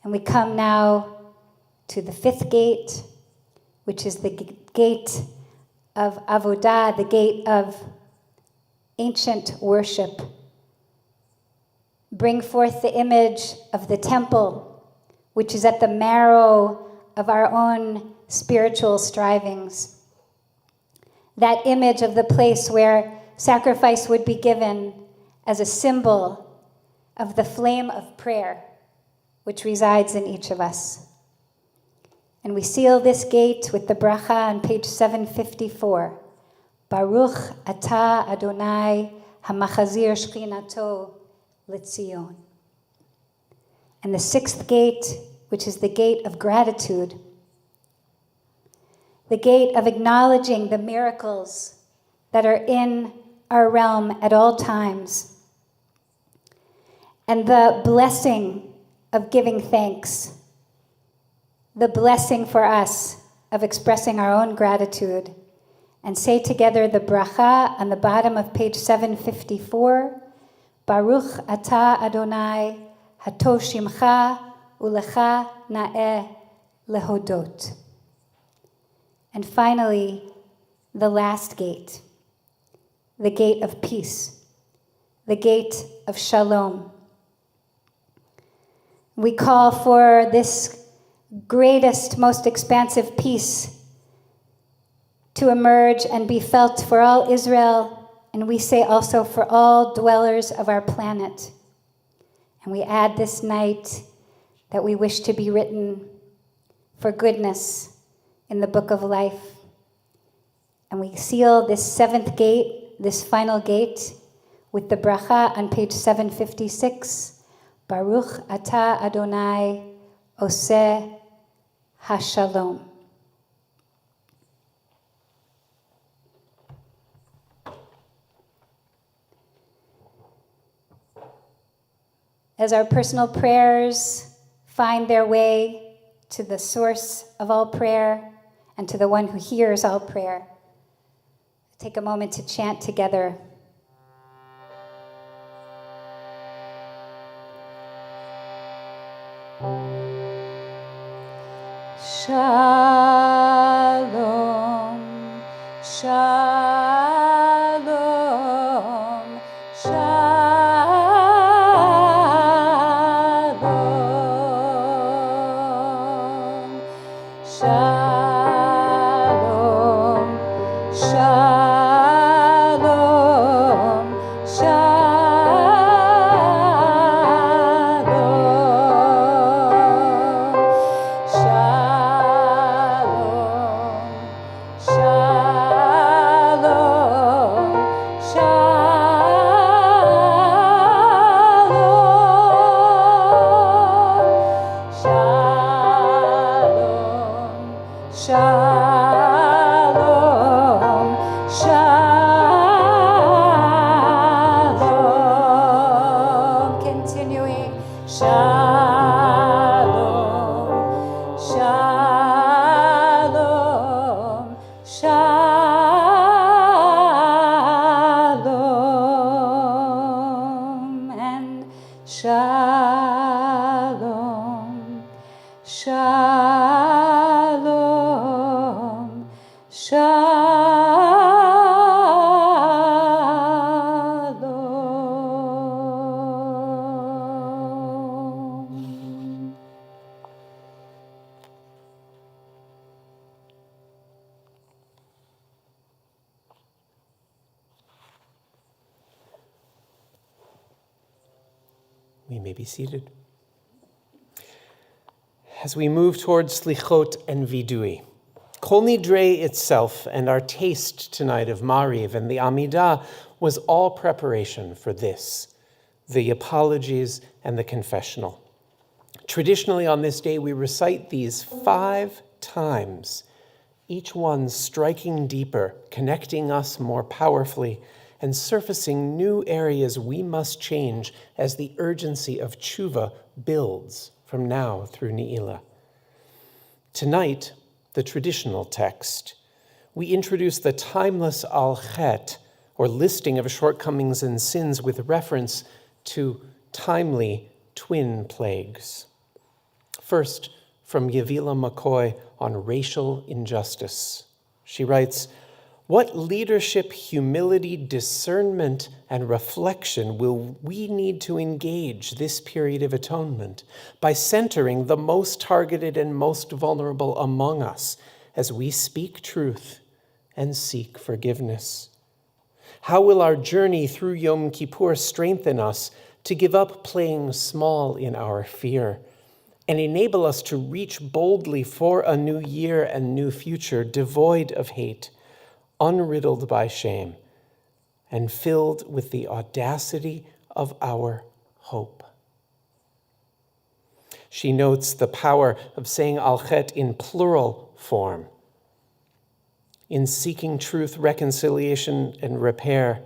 And we come now to the fifth gate, which is the gate of Avodah, the gate of ancient worship. Bring forth the image of the temple, which is at the marrow of our own spiritual strivings. That image of the place where sacrifice would be given as a symbol of the flame of prayer, which resides in each of us. And we seal this gate with the bracha on page 754. Baruch Atah Adonai HaMachazir Shchinato L'Tzion. And the sixth gate, which is the gate of gratitude, the gate of acknowledging the miracles that are in our realm at all times, and the blessing of giving thanks, the blessing for us of expressing our own gratitude. And say together the bracha on the bottom of page 754, Baruch Atah Adonai Hato Shimcha Ulecha Na'eh Lehodot. And finally, the last gate, the gate of peace, the gate of shalom. We call for this greatest, most expansive peace to emerge and be felt for all Israel, and we say also for all dwellers of our planet. And we add this night that we wish to be written for goodness in the book of life. And we seal this seventh gate, this final gate, with the bracha on page 756. Baruch atah Adonai oseh hashalom. As our personal prayers find their way to the source of all prayer and to the one who hears all prayer, take a moment to chant together. Shalom, shalom, shalom, shalom, shalom, shalom, shalom. Continuing. Shalom, shalom, shalom, and shalom, shalom, shalom. We may be seated. As we move towards Slichot and Vidui, Kol Nidre itself and our taste tonight of Mariv and the Amidah was all preparation for this, the apologies and the confessional. Traditionally on this day, we recite these 5 times, each one striking deeper, connecting us more powerfully, and surfacing new areas we must change as the urgency of tshuva builds from now through Ne'ilah. Tonight, the traditional text, we introduce the timeless al chet, or listing of shortcomings and sins with reference to timely twin plagues. First, from Yevila McCoy on racial injustice. She writes, "What leadership, humility, discernment, and reflection will we need to engage this period of atonement by centering the most targeted and most vulnerable among us as we speak truth and seek forgiveness? How will our journey through Yom Kippur strengthen us to give up playing small in our fear and enable us to reach boldly for a new year and new future devoid of hate, unriddled by shame, and filled with the audacity of our hope?" She notes the power of saying al chet in plural form. In seeking truth, reconciliation, and repair,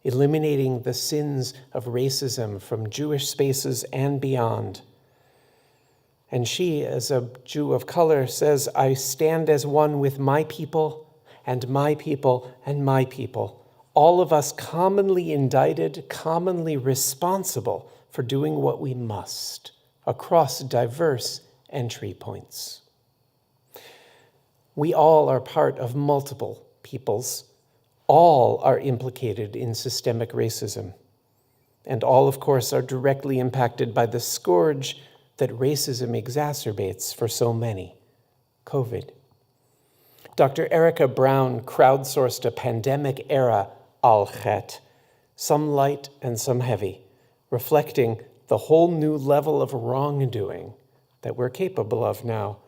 eliminating the sins of racism from Jewish spaces and beyond. And she, as a Jew of color, says, "I stand as one with my people and my people and my people, all of us commonly indicted, commonly responsible for doing what we must across diverse entry points." We all are part of multiple peoples. All are implicated in systemic racism. And all, of course, are directly impacted by the scourge that racism exacerbates for so many, COVID. Dr. Erica Brown crowdsourced a pandemic-era al-chet, some light and some heavy, reflecting the whole new level of wrongdoing that we're capable of now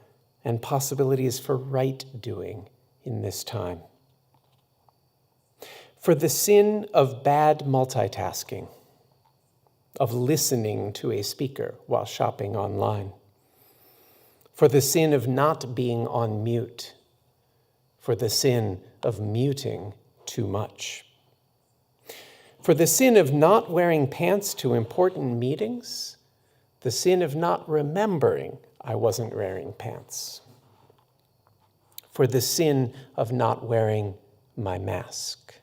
and possibilities for right doing in this time. For the sin of bad multitasking, of listening to a speaker while shopping online, for the sin of not being on mute, for the sin of muting too much, for the sin of not wearing pants to important meetings, the sin of not remembering I wasn't wearing pants, for the sin of not wearing my mask,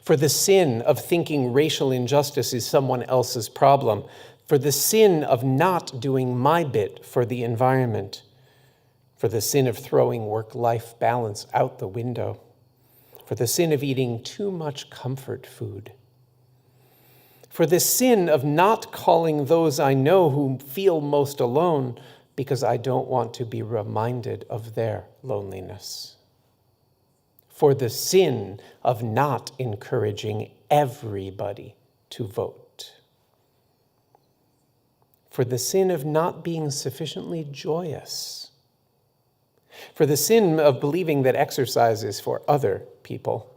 for the sin of thinking racial injustice is someone else's problem, for the sin of not doing my bit for the environment, for the sin of throwing work-life balance out the window, for the sin of eating too much comfort food, for the sin of not calling those I know who feel most alone because I don't want to be reminded of their loneliness, for the sin of not encouraging everybody to vote, for the sin of not being sufficiently joyous, for the sin of believing that exercise is for other people,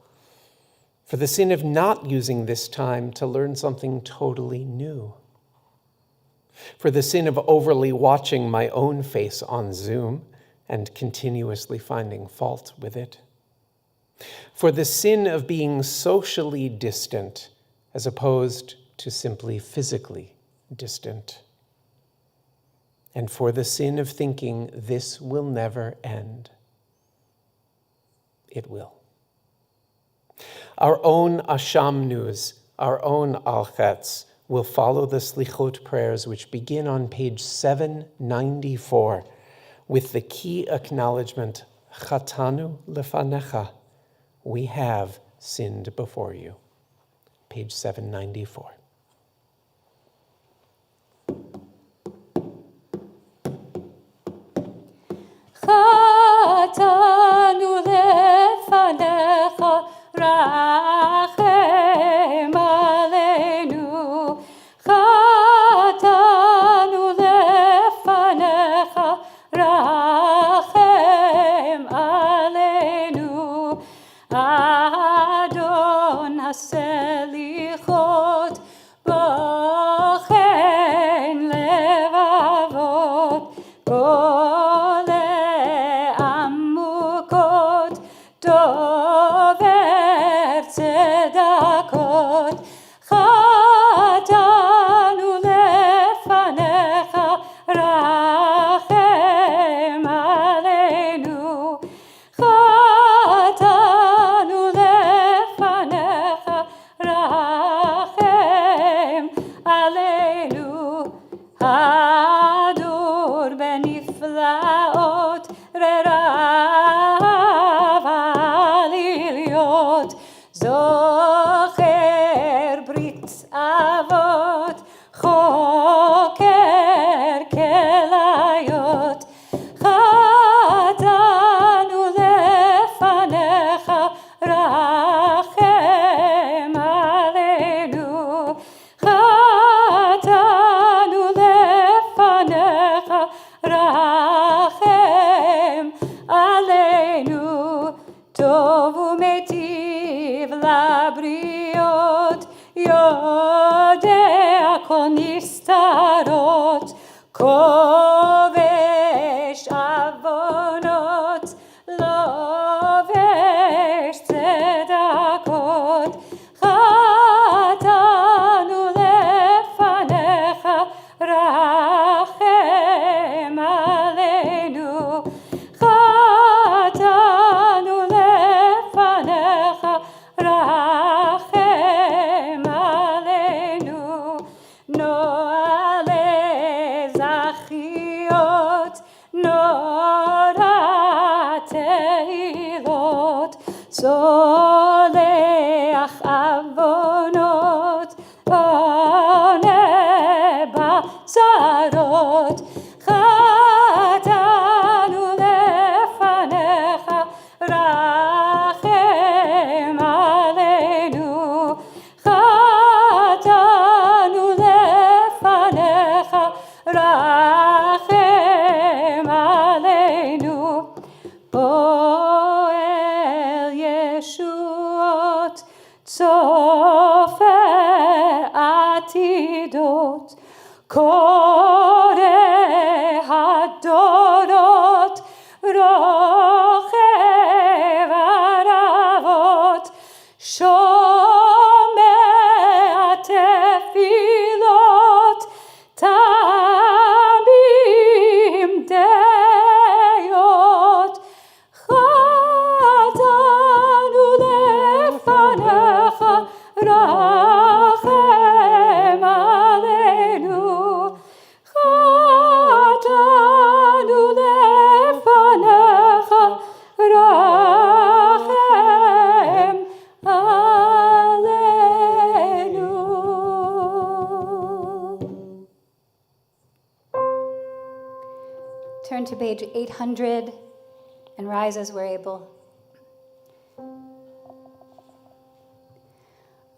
for the sin of not using this time to learn something totally new, for the sin of overly watching my own face on Zoom and continuously finding fault with it, for the sin of being socially distant as opposed to simply physically distant, and for the sin of thinking this will never end. It will. Our own Asham news, our own al-chets, will follow the Slichot prayers which begin on page 794 with the key acknowledgement, Chatanu lefanecha, we have sinned before you. Page 794. חטאנו לפניך, רחם עלינו. חטאנו לפניך, רחם עלינו. אדון הסליחות, בוחן לבבות, דובר צדקות, חטאנו לפניך, רחם עלינו. חטאנו לפניך, רחם עלינו. הדור בנפלאות זוכר ברית אבות, חוקר כליות. חטאנו לפניך, רחם עלינו. חטאנו לפניך, רחם עלינו. טוב ומיטיב לבריות, יודע כל נסתרות, כובש עוונות, לובש צדקות. חטאנו לפניך, רחם עלינו. חטאנו לפניך, רחם עלינו. נועלי זכיות, נורא תהילות, צולח עוונות, עונה צופה עתידות, קורא הדורות, רוכב ערבות, שומע תפילות, תמים דעות, חטאנו לפניך, רחם עלינו. חטאנו לפניך, רחם עלינו. Turn to page 800 and rise as we're able.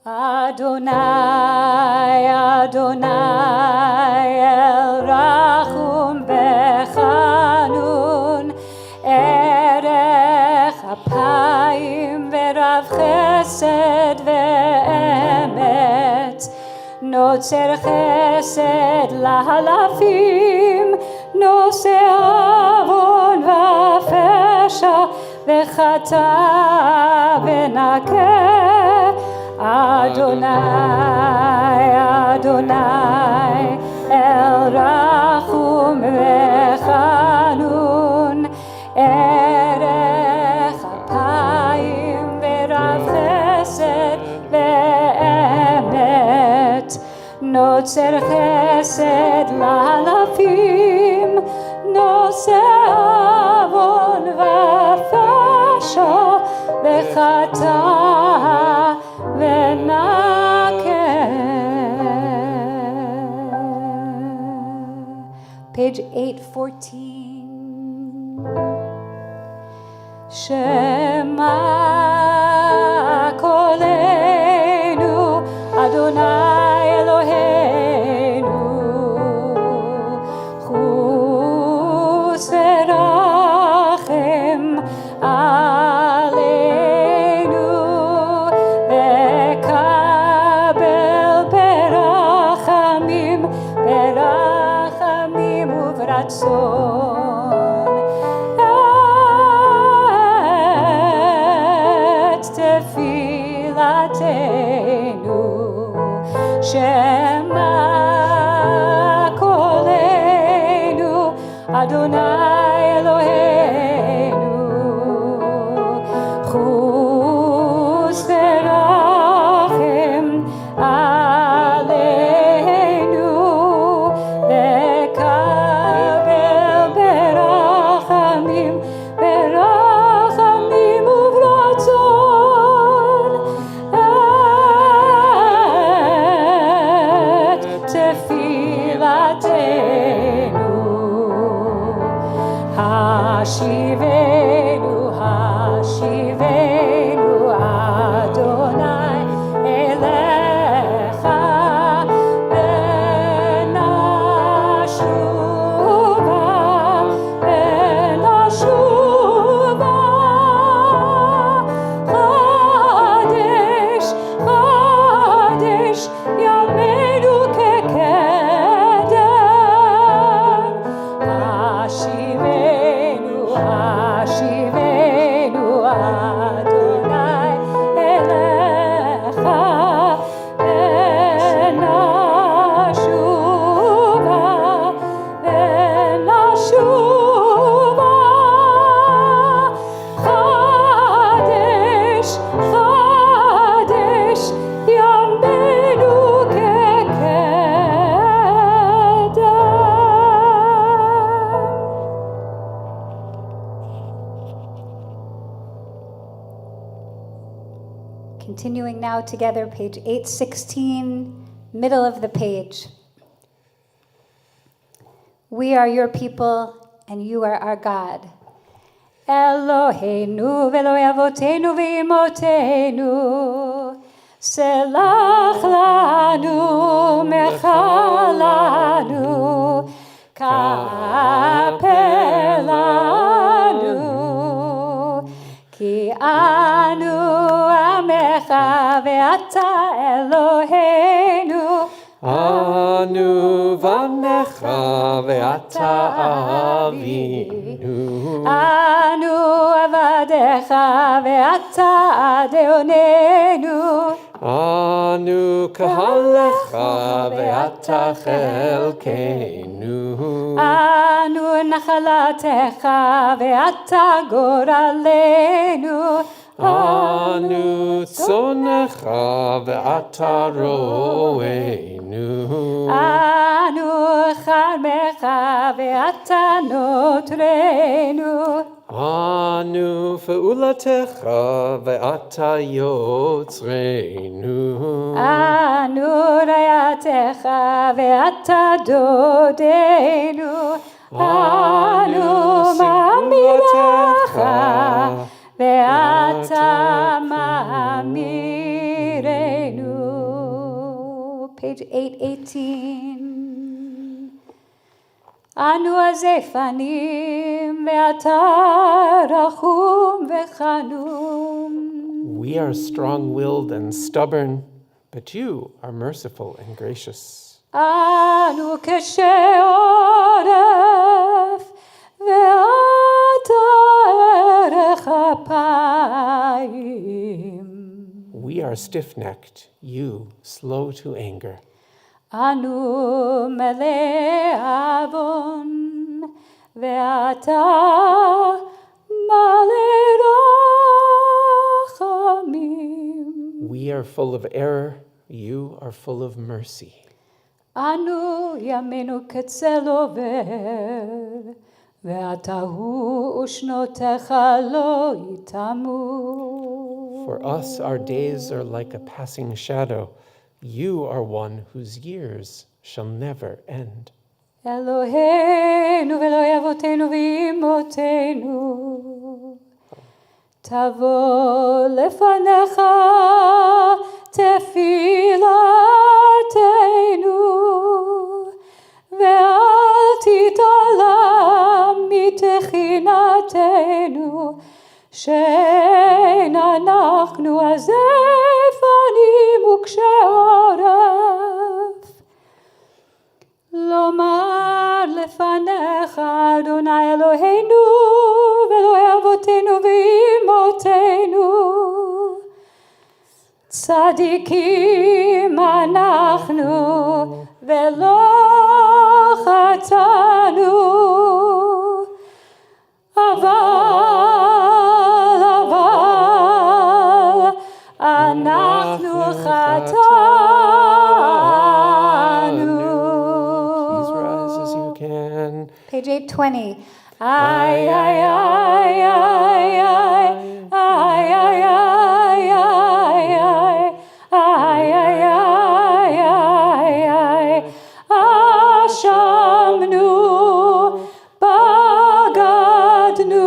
Adonai, Adonai, El Rachum Bechanun, Erech Apayim Verav Chesed Ve'emet, Notzer Chesed Lahalafim, Nose Avon Vafesha Vechata Venakeh. Adonai, Adonai, El Rachum Bechanun, Erech Apayim Verav Chesed Ve'emet, Notzer Chesed Lahalafim, Nose Avon Vafesha Vechata Page 814. Shema kolenu, Adonai Eloheinu, chus verachem aleinu, vekabel berachamim, berachamim uvratzon, et tefilatenu. Shema kolenu, Adonai Eloheinu, chus verachem aleinu, vekabel berachamim, berachamim uvratzon, et tefilatenu. Hashivenu, Hashivenu, Adonai Elecha, benashuva, benashuva. Kaddish, Kaddish, Yameinu kekedem. Hashivenu, Hashivenu, Adonai Elecha, benashuva, benashuva. Kaddish, Kaddish, Yameinu kekedem. Continuing now together, page 816, middle of the page. We are your people, and you are our God. Eloheinu ve'Eloi avotenu ve'imotenu, selach lanu mechalanu, kapelanu, ki anu amech עבדיך ואתה אלוהינו. אנו בניך ואתה אבינו. אנו עבדיך ואתה אדוננו. אנו קהלך ואתה חלקנו. אנו נחלתך ואתה גורלנו. אנו צונך ואתה רוענו. אנו חרמך ואתה נוטרנו. אנו פעולתך ואתה יוצרנו. אנו רעייתך ואתה דודנו. אנו מאמירך ואתה מאמירנו. Page 818. אנו הזפנים ואתה רחום וחנון. We are strong-willed and stubborn, but you are merciful and gracious. אנו קשי עורף ואתה ערך אפיים. We are stiff-necked, you slow to anger. אנו מלא עוון ואתה מלא רחמים. We are full of error, you are full of mercy. אנו ימינו כצל עובר ואתה הוא ושנותיך לא יתמו. For us, our days are like a passing shadow. You are one whose years shall never end. אלוהינו ואלוהי אבותינו ואימותינו, תבוא לפניך תפילתנו, ואל תתעלם מתחינתנו, שאין אנחנו הזפנים וקשי עורף. לומר לפניך, אדוני אלוהינו ואלוהי אבותינו ואימותינו, צדיקים אנחנו ולא חטאנו, אבל אנחנו חטאנו. Please rise as you can. Page 820. Ay, ay, ay, ay, ay, ay, ay, ay, ay, ay, ay, אשמנו, בגדנו,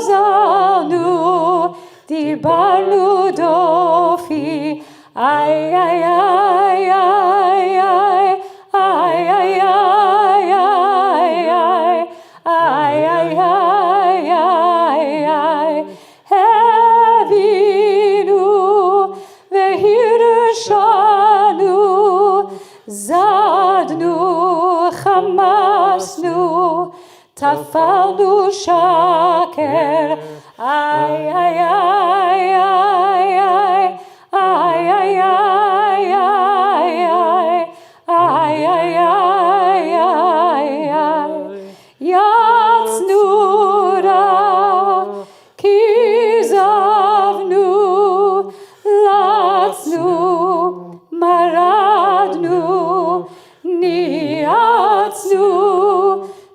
גזלנו, דיברנו דופי, ay, ay, ay, ay, ay, ay, ay, ay, ay, הבינו והרשענו, זדנו, חמסנו, טפלנו שקר, איי איי איי איי איי איי איי איי יצנו רע, כיזבנו, לצנו, מרדנו, ניאצנו,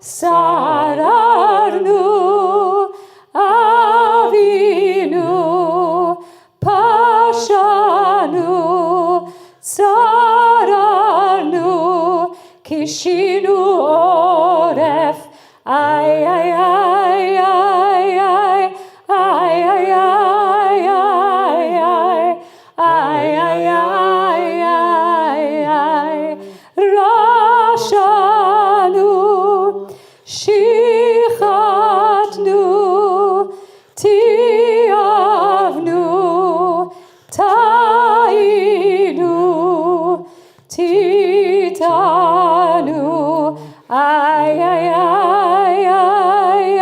שררנו, אבינו תיתנו, איי איי איי איי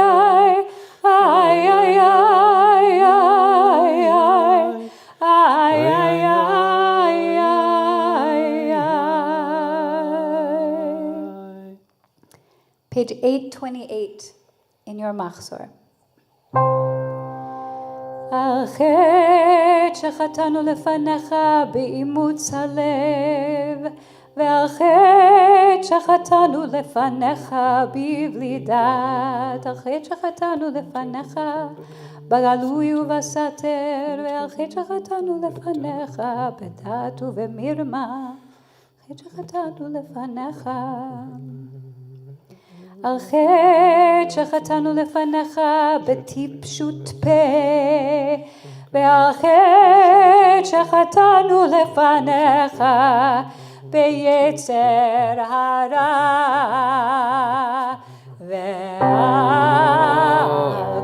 איי איי איי איי Page 828 in your Machzor. על חטא שחטאנו לפניך באימוץ הלב, ועל חטא שחטאנו לפניך בבלי דעת, על חטא שחטאנו לפניך בגלוי ובסתר, ועל חטא שחטאנו לפניך בדעת ובמרמה, חטא שחטאנו לפניך. על חטא שחטאנו לפניך בטיפשות פה, ועל חטא שחטאנו לפניך ביצר הרע, ועל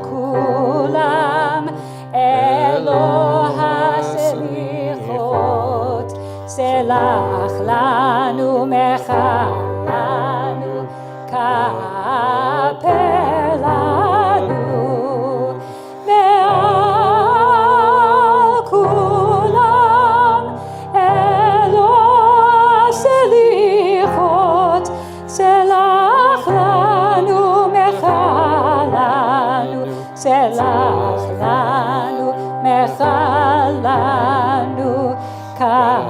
כולם אלוה סליחות, סלח לנו מחלנו כפר לנו, ועל כולם אלוה סליחות, סלח לנו מחלנו, סלח לנו מחלנו כפר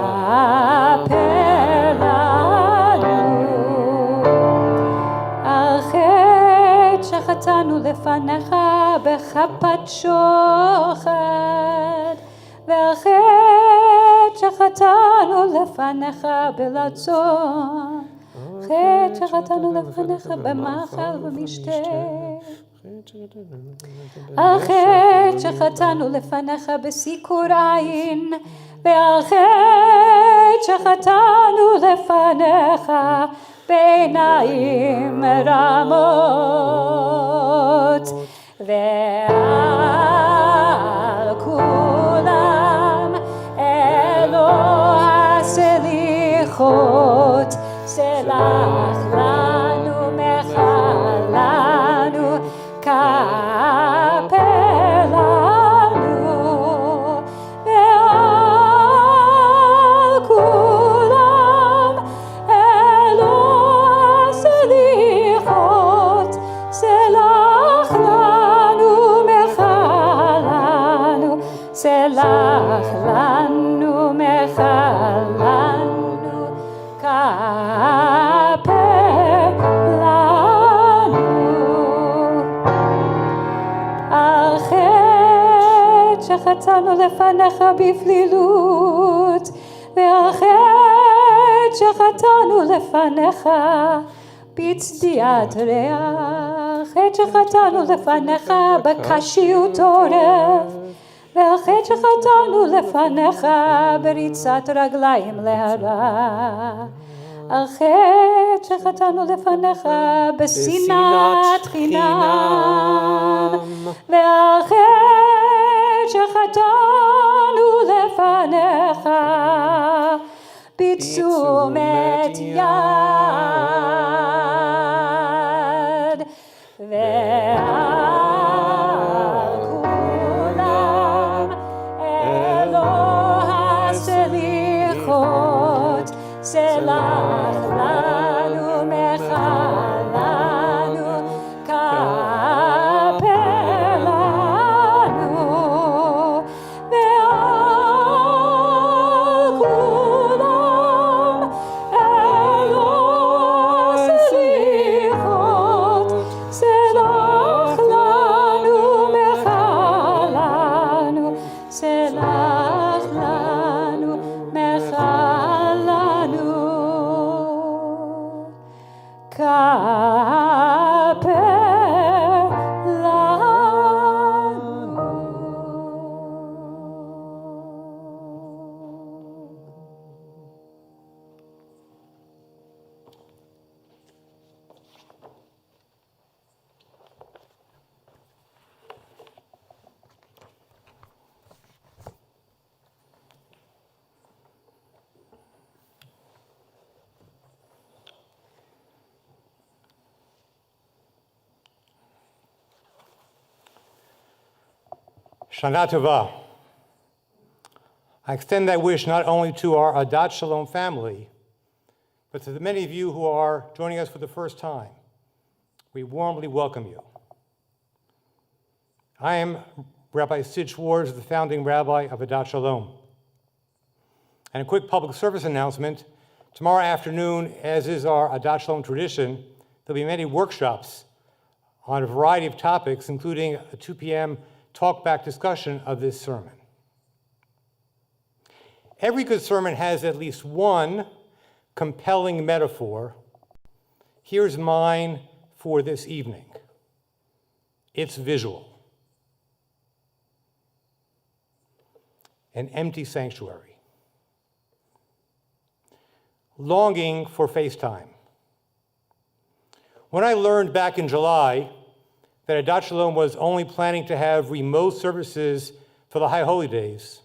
שחטאנו לפניך בחפת שוחד, ועל חטא שחטאנו לפניך בלצון, חטא שחטאנו לפניך במאכל ומשתה, על חטא שחטאנו לפניך בסיקור עין, ועל חטא שחטאנו לפניך בעיניים רמות, ועל כולם אלוה סליחות, סלח לנו מחלנו כפר לנו, ועל כולם אלוה סליחות, סלח לנו מחלנו, סלח לנו מחלנו כפר לנו. על חטא שחטאנו לפניך בפלילות, ועל חטא שחטאנו לפניך בצדיעת ריח, חטא שחטאנו לפניך בקשיות עורף, ועל חטא שחטאנו לפניך בריצת רגליים להרע, על חטא שחטאנו לפניך בשנאת חינם, ועל חטא שחטאנו לפניך בתשומת יד, ועל כולם אלוה סליחות, סלח לנו מחלנו כפר לנו, ועל כולם אלוה Shana Tova. I extend that wish not only to our Adat Shalom family, but to the many of you who are joining us for the first time. We warmly welcome you. I am Rabbi Sid Schwartz, the founding rabbi of Adat Shalom. And a quick public service announcement. Tomorrow afternoon, as is our Adat Shalom tradition, there'll be many workshops on a variety of topics, including a 2 p.m. talk-back discussion of this sermon. Every good sermon has at least one compelling metaphor. Here's mine for this evening. It's visual. An empty sanctuary. Longing for FaceTime. When I learned back in July that Adat Shalom was only planning to have remote services for the High Holy Days,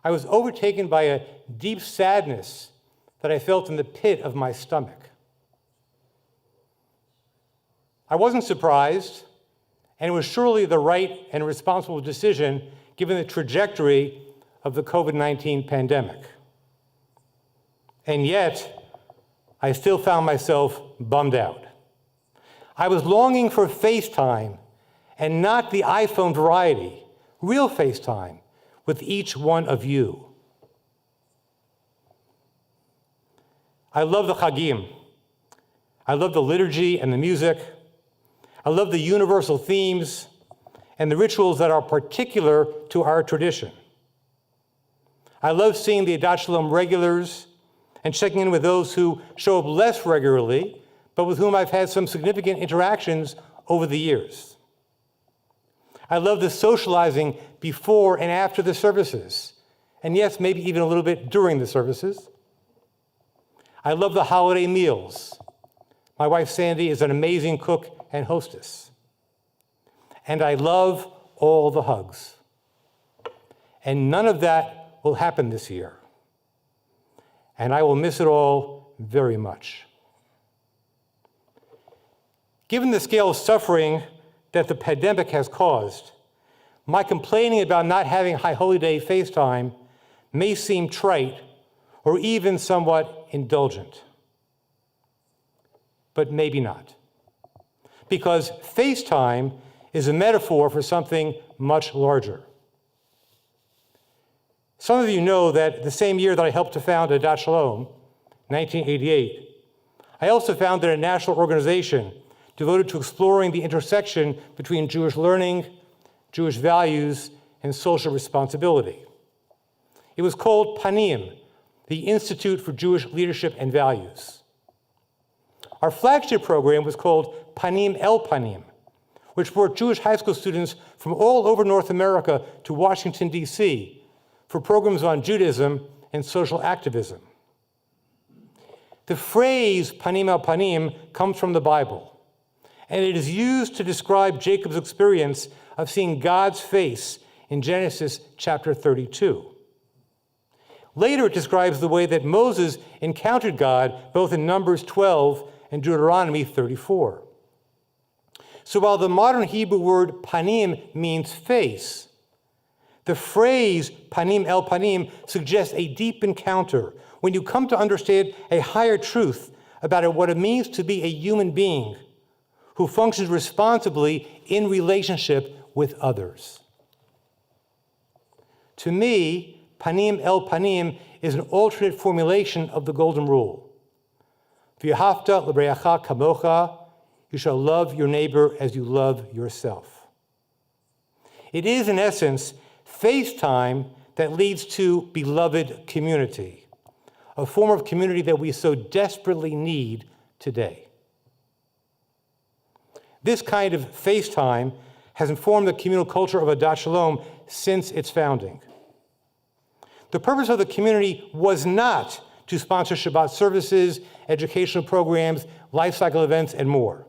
I was overtaken by a deep sadness that I felt in the pit of my stomach. I wasn't surprised, and it was surely the right and responsible decision given the trajectory of the COVID-19 pandemic. And yet, I still found myself bummed out. I was longing for FaceTime, and not the iPhone variety, real FaceTime with each one of you. I love the Chagim. I love the liturgy and the music. I love the universal themes and the rituals that are particular to our tradition. I love seeing the Adat Shalom regulars and checking in with those who show up less regularly, but with whom I've had some significant interactions over the years. I love the socializing before and after the services, and yes, maybe even a little bit during the services. I love the holiday meals. My wife Sandy is an amazing cook and hostess. And I love all the hugs. And none of that will happen this year. And I will miss it all very much. Given the scale of suffering that the pandemic has caused, my complaining about not having High Holy Day FaceTime may seem trite or even somewhat indulgent. But maybe not. Because FaceTime is a metaphor for something much larger. Some of you know that the same year that I helped to found Adat Shalom, 1988, I also founded a national organization devoted to exploring the intersection between Jewish learning, Jewish values, and social responsibility. It was called Panim, the Institute for Jewish Leadership and Values. Our flagship program was called Panim El Panim, which brought Jewish high school students from all over North America to Washington, D.C. for programs on Judaism and social activism. The phrase Panim El Panim comes from the Bible, and it is used to describe Jacob's experience of seeing God's face in Genesis chapter 32. Later, it describes the way that Moses encountered God both in Numbers 12 and Deuteronomy 34. So while the modern Hebrew word panim means face, the phrase panim el panim suggests a deep encounter when you come to understand a higher truth about what it means to be a human being who functions responsibly in relationship with others. To me, panim el panim is an alternate formulation of the golden rule. V'ahavta l'reacha kamocha, you shall love your neighbor as you love yourself. It is, in essence, FaceTime that leads to beloved community, a form of community that we so desperately need today. This kind of FaceTime has informed the communal culture of Adat Shalom since its founding. The purpose of the community was not to sponsor Shabbat services, educational programs, life cycle events, and more.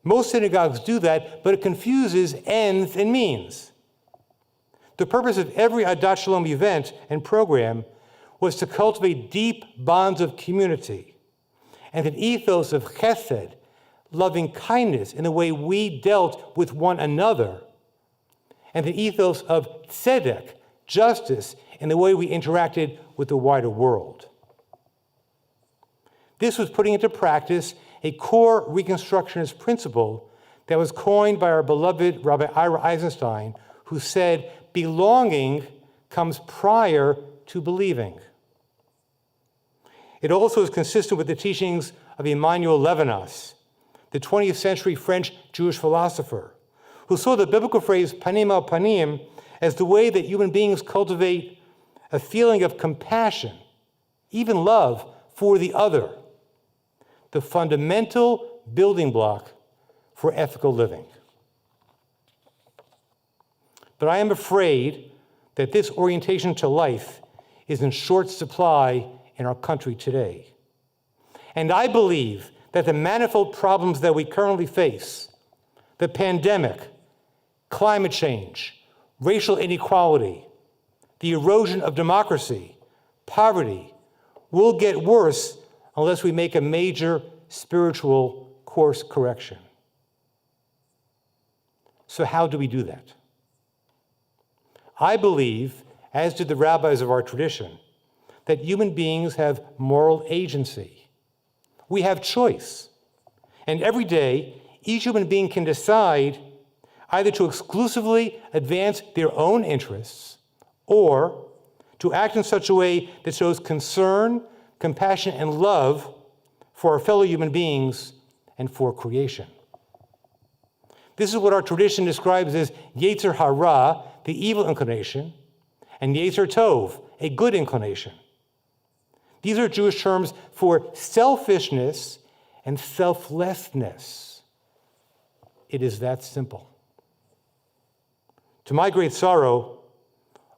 Most synagogues do that, but it confuses ends and means. The purpose of every Adat Shalom event and program was to cultivate deep bonds of community and an ethos of chesed, loving kindness in the way we dealt with one another, and the ethos of tzedek, justice, in the way we interacted with the wider world. This was putting into practice a core Reconstructionist principle that was coined by our beloved Rabbi Ira Eisenstein, who said, belonging comes prior to believing. It also is consistent with the teachings of Emmanuel Levinas, the 20th century French Jewish philosopher, who saw the biblical phrase panim al panim as the way that human beings cultivate a feeling of compassion, even love, for the other, the fundamental building block for ethical living. But I am afraid that this orientation to life is in short supply in our country today. And I believe that the manifold problems that we currently face, the pandemic, climate change, racial inequality, the erosion of democracy, poverty, will get worse unless we make a major spiritual course correction. So how do we do that? I believe, as did the rabbis of our tradition, that human beings have moral agency. We have choice. And every day, each human being can decide either to exclusively advance their own interests or to act in such a way that shows concern, compassion, and love for our fellow human beings and for creation. This is what our tradition describes as Yetzer Hara, the evil inclination, and Yetzer Tov, a good inclination. These are Jewish terms for selfishness and selflessness. It is that simple. To my great sorrow,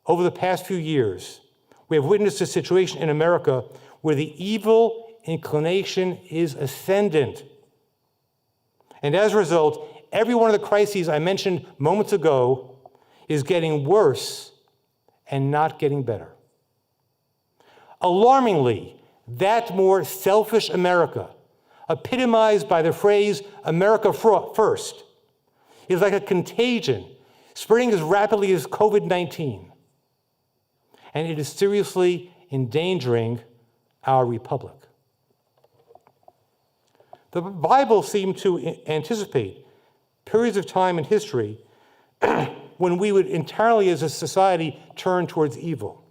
over the past few years, we have witnessed a situation in America where the evil inclination is ascendant. And as a result, every one of the crises I mentioned moments ago is getting worse and not getting better. Alarmingly, that more selfish America, epitomized by the phrase America first, is like a contagion spreading as rapidly as COVID-19. And it is seriously endangering our republic. The Bible seemed to anticipate periods of time in history when we would entirely as a society turn towards evil.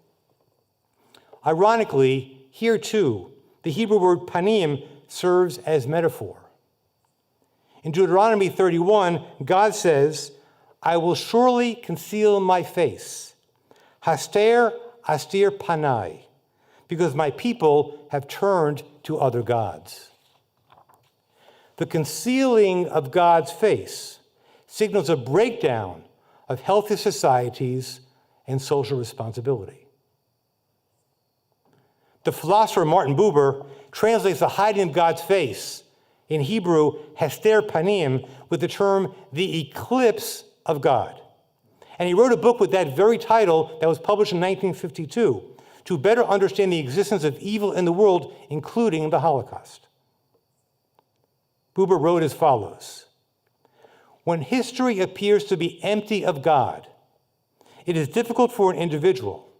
Ironically, here too, the Hebrew word panim serves as metaphor. In Deuteronomy 31, God says, I will surely conceal my face, haster astir panai, because my people have turned to other gods. The concealing of God's face signals a breakdown of healthy societies and social responsibility. The philosopher Martin Buber translates the hiding of God's face, in Hebrew, hester panim, with the term the eclipse of God. And he wrote a book with that very title that was published in 1952 to better understand the existence of evil in the world, including the Holocaust. Buber wrote as follows: when history appears to be empty of God, it is difficult for an individual,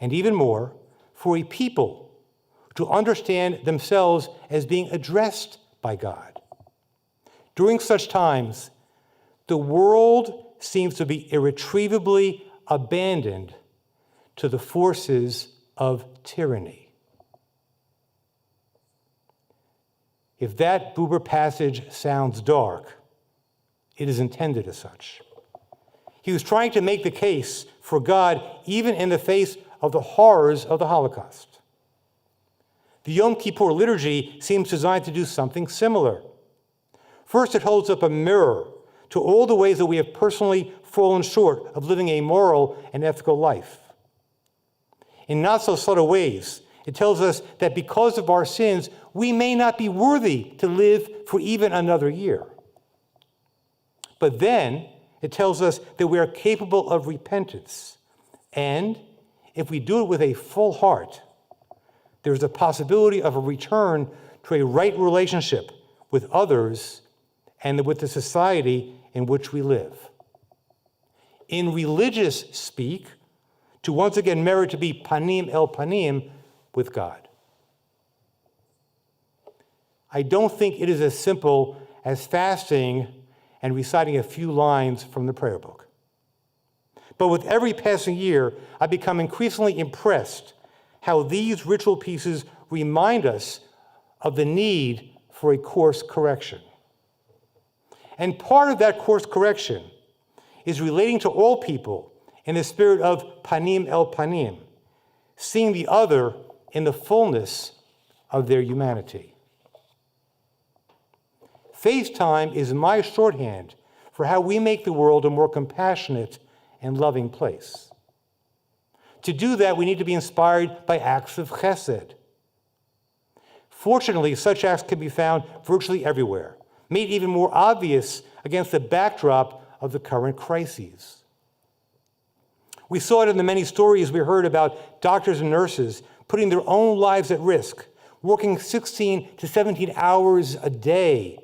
and even more, for a people, to understand themselves as being addressed by God. During such times, the world seems to be irretrievably abandoned to the forces of tyranny. If that Buber passage sounds dark, it is intended as such. He was trying to make the case for God even in the face of the horrors of the Holocaust. The Yom Kippur liturgy seems designed to do something similar. First, it holds up a mirror to all the ways that we have personally fallen short of living a moral and ethical life. In not so subtle ways, it tells us that because of our sins, we may not be worthy to live for even another year. But then, it tells us that we are capable of repentance. And if we do it with a full heart, there's a possibility of a return to a right relationship with others and with the society in which we live. in religious speak, to once again merit to be panim el panim with God. I don't think it is as simple as fasting and reciting a few lines from the prayer book. But with every passing year, I become increasingly impressed how these ritual pieces remind us of the need for a course correction. And part of that course correction is relating to all people in the spirit of panim el panim, seeing the other in the fullness of their humanity. FaceTime is my shorthand for how we make the world a more compassionate and loving place. To do that, we need to be inspired by acts of chesed. Fortunately, such acts can be found virtually everywhere, made even more obvious against the backdrop of the current crises. We saw it in the many stories we heard about doctors and nurses putting their own lives at risk, working 16 to 17 hours a day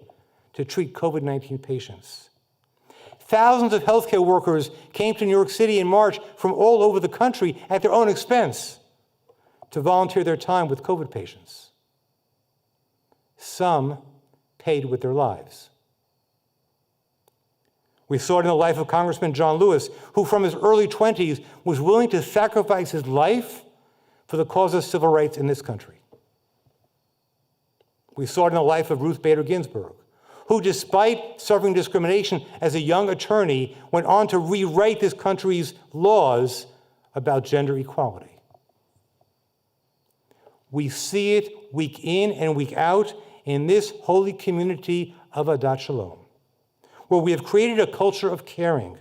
to treat COVID-19 patients. Thousands of healthcare workers came to New York City in March from all over the country at their own expense to volunteer their time with COVID patients. Some paid with their lives. We saw it in the life of Congressman John Lewis, who from his early 20s was willing to sacrifice his life for the cause of civil rights in this country. We saw it in the life of Ruth Bader Ginsburg, who, despite suffering discrimination as a young attorney, went on to rewrite this country's laws about gender equality. We see it week in and week out in this holy community of Avodah Shalom, where we have created a culture of caring,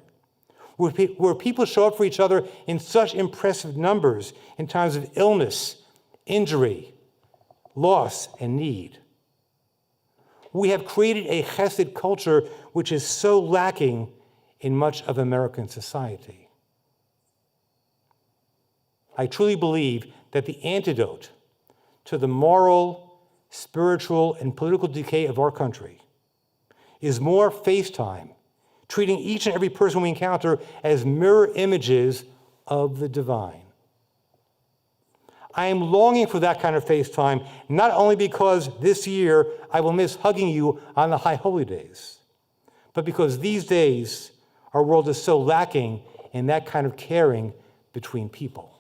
where people show up for each other in such impressive numbers in times of illness, injury, loss, and need. We have created a chesed culture which is so lacking in much of American society. I truly believe that the antidote to the moral, spiritual, and political decay of our country is more FaceTime, treating each and every person we encounter as mirror images of the divine. I am longing for that kind of FaceTime, not only because this year I will miss hugging you on the high holy days, but because these days our world is so lacking in that kind of caring between people.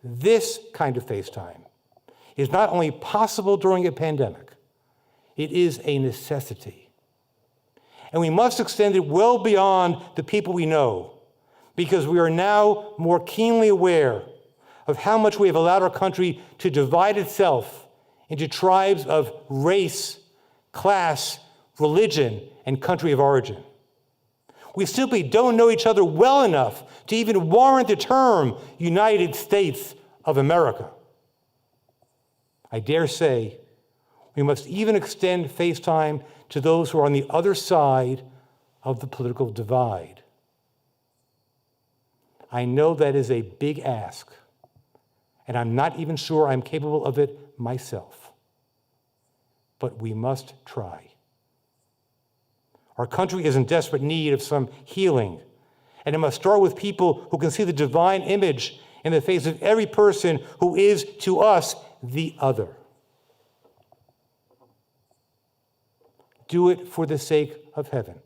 This kind of FaceTime is not only possible during a pandemic, it is a necessity. And we must extend it well beyond the people we know, because we are now more keenly aware of how much we have allowed our country to divide itself into tribes of race, class, religion, and country of origin. We simply don't know each other well enough to even warrant the term United States of America. I dare say we must even extend FaceTime to those who are on the other side of the political divide. I know that is a big ask, and I'm not even sure I'm capable of it myself. But we must try. Our country is in desperate need of some healing, and it must start with people who can see the divine image in the face of every person who is, to us, the other. Do it for the sake of heaven.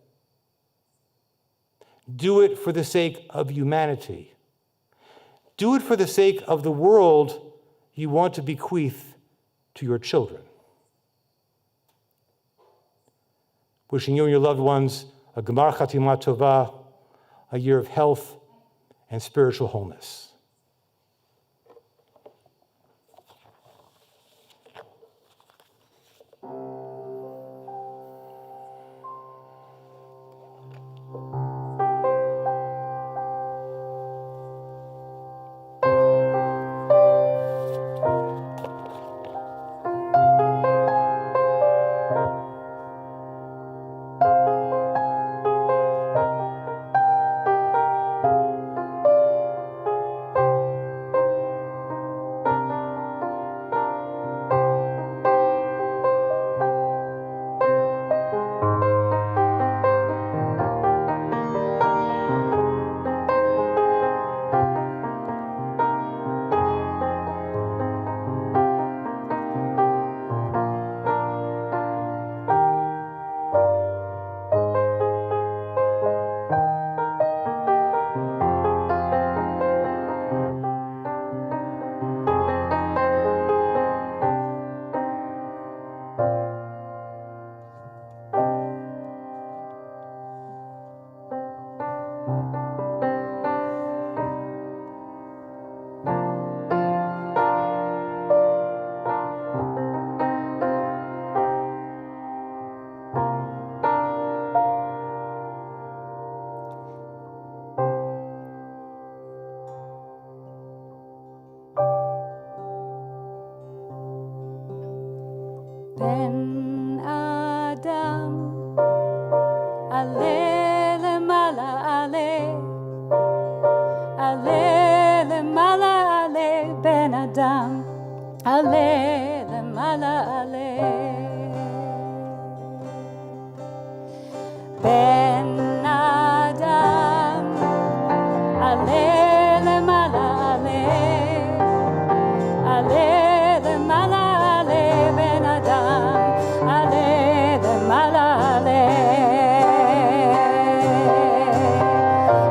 Do it for the sake of humanity. Do it for the sake of the world you want to bequeath to your children. Wishing you and your loved ones a Gemar Chatimah Tovah, a year of health and spiritual wholeness. Ben Adam, Ale lemala ale, Ale lemala ale, Ben Adam, Ale lemala ale. Ben Adam, Ale lemala ale, Ale lemala ale, Ben Adam, Ale lemala ale.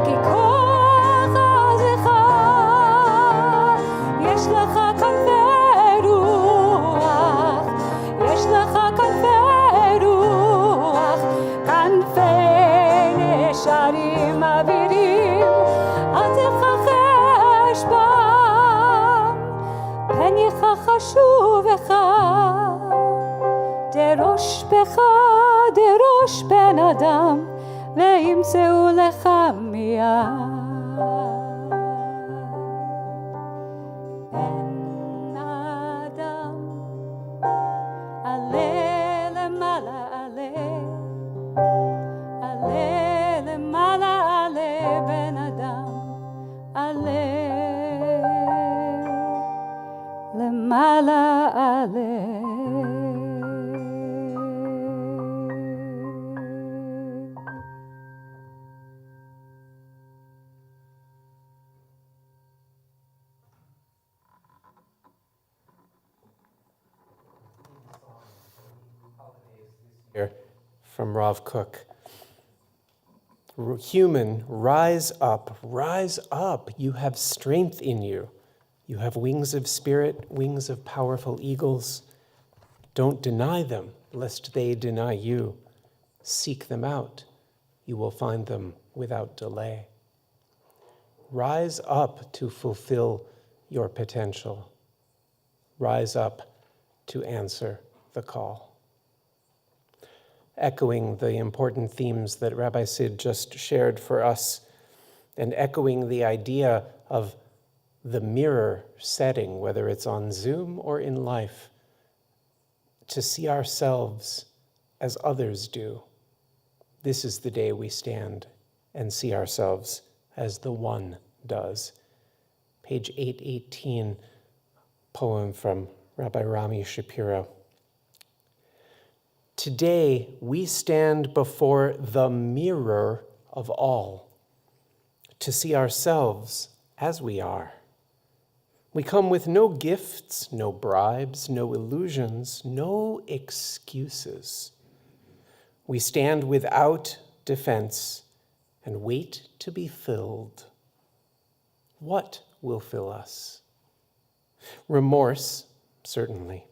כי כוח עזך, יש לך כנפי רוח, יש לך כנפי רוח, כנפי נשרים אווירים, אל תכחש בם, פן יכחשו בך, דרוש בך, דרוש בן אדם, וימצאו לך מיד. בן אדם, עלה למעלה עלה, עלה למעלה עלה, בן אדם, עלה למעלה עלה. Here from Rav Kook. Human, rise up, you have strength in you. You have wings of spirit, wings of powerful eagles. Don't deny them, lest they deny you. Seek them out. You will find them without delay. Rise up to fulfill your potential. Rise up to answer the call. Echoing the important themes that Rabbi Sid just shared for us, and echoing the idea of the mirror setting, whether it's on Zoom or in life, to see ourselves as others do. This is the day we stand and see ourselves as the one does. Page 818, poem from Rabbi Rami Shapiro. Today, we stand before the mirror of all, to see ourselves as we are. We come with no gifts, no bribes, no illusions, no excuses. We stand without defense and wait to be filled. What will fill us? Remorse, certainly.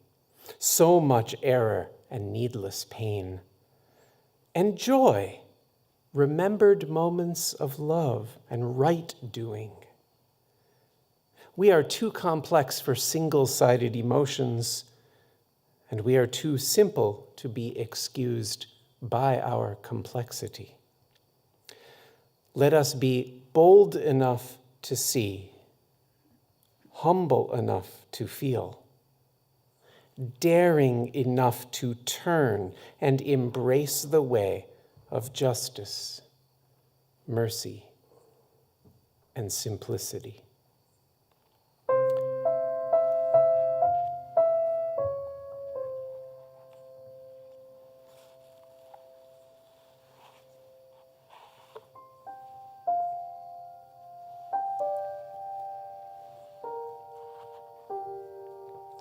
So much error and needless pain. And joy, remembered moments of love and right doing. We are too complex for single-sided emotions, and we are too simple to be excused by our complexity. Let us be bold enough to see, humble enough to feel, daring enough to turn and embrace the way of justice, mercy, and simplicity.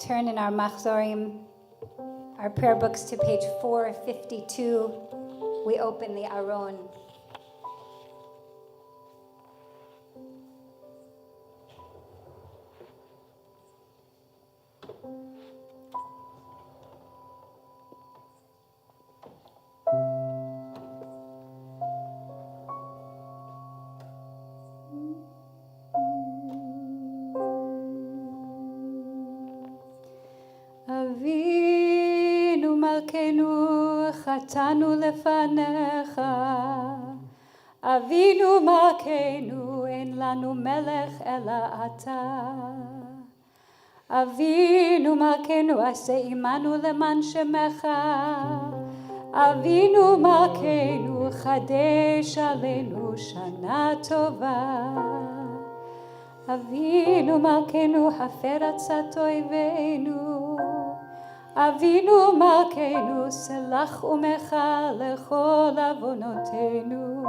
Turn in our Machzorim, our prayer books, to page 452. We open the Aron. אבינו מלכנו חטאנו לפניך, אבינו מלכנו אין לנו מלך אלא אתה, אבינו מלכנו עשה עמנו למען שמך, אבינו מלכנו חדש עלינו שנה טובה, אבינו מלכנו הפר עצת אויבינו, אבינו מלכנו סלח ומחל לכל עוונותינו,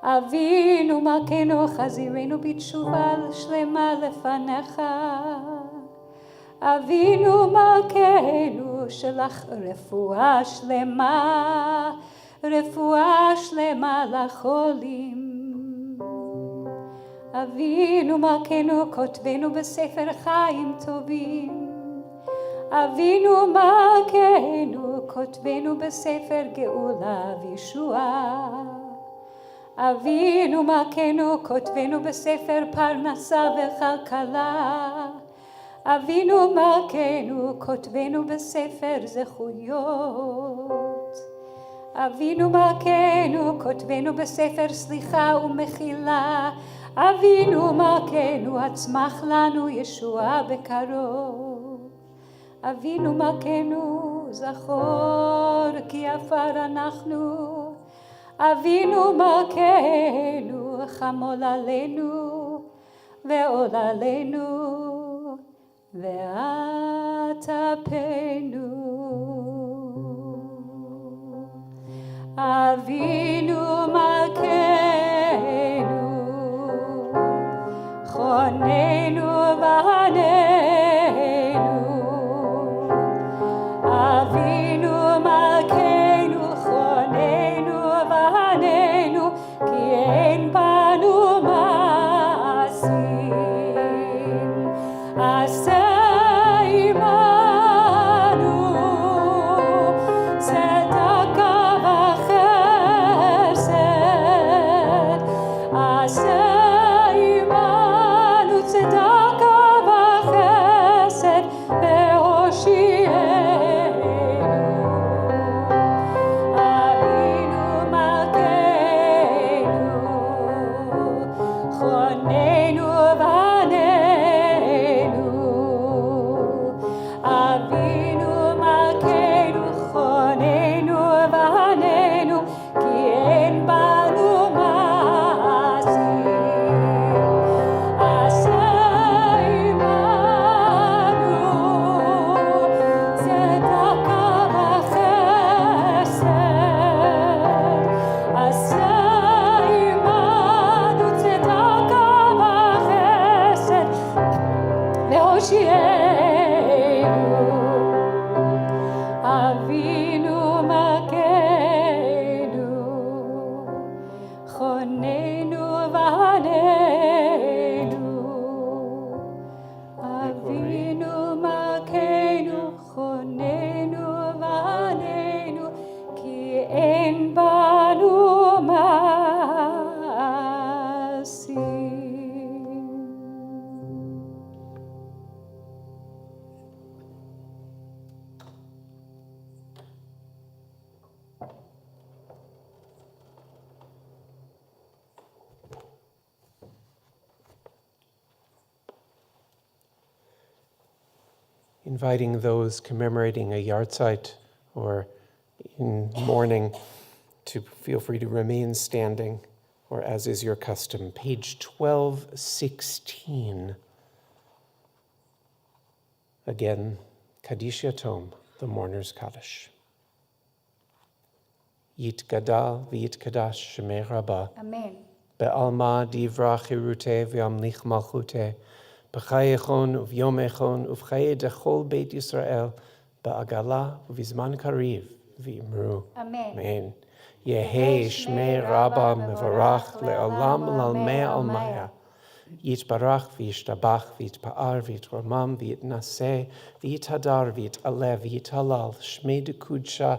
אבינו מלכנו חזירנו בתשובה שלמה לפניך, אבינו מלכנו שלח רפואה שלמה לחולים, אבינו מלכנו כותבנו בספר חיים טובים, אבינו מלכנו כותבנו בספר גאולה וישועה, אבינו מלכנו כותבנו בספר פרנסה וכלכלה, אבינו מלכנו כותבנו בספר זכויות, אבינו מלכנו כותבנו בספר סליחה ומחילה, אבינו מלכנו הצמח לנו ישועה בקרוב, אבינו מלכנו זכור כי עפר אנחנו, אבינו מלכנו חמול עלינו ועול עלינו ואת אפנו, אבינו מלכנו חוננו ועננו, אבינו מלכנו חוננו ועננו כי אין בנו מעשים, עשה עמנו צדקה וחסד, עשה עמנו צדקה וחסד והושיענו, אבינו מלכנו חוננו ועננו, אבינו מלכנו חוננו ועננו כי אין בנו מעשים, עשה עמנו צדקה וחסד, עשה עמנו צדקה וחסד והושיענו, אבינו מלכנו חוננו ועננו, אבינו מלכנו חוננו ועננו כי אין בנו מעשים. Inviting those commemorating a yahrzeit or in mourning to feel free to remain standing, or as is your custom. Page 1216. Again, Kaddish Yatom, the Mourner's Kaddish. Yitgadal v'yitkadash shemei Rabbah. Amen. Be'alma divra chirute v'amlich malchute. B'chai echon uv'yom echon uv'chai dechol Beit Yisrael. Ba'agala uv'izman kariv v'imru. Amen. Amen. Yehei shmei Rabbah mevarach le'olam lalmei almaya. Yitbarach v'yishtabach v'yitpa'ar v'yitromam v'yitnaseh v'yithadar v'yit'aleh v'yithalal shmei dekudsha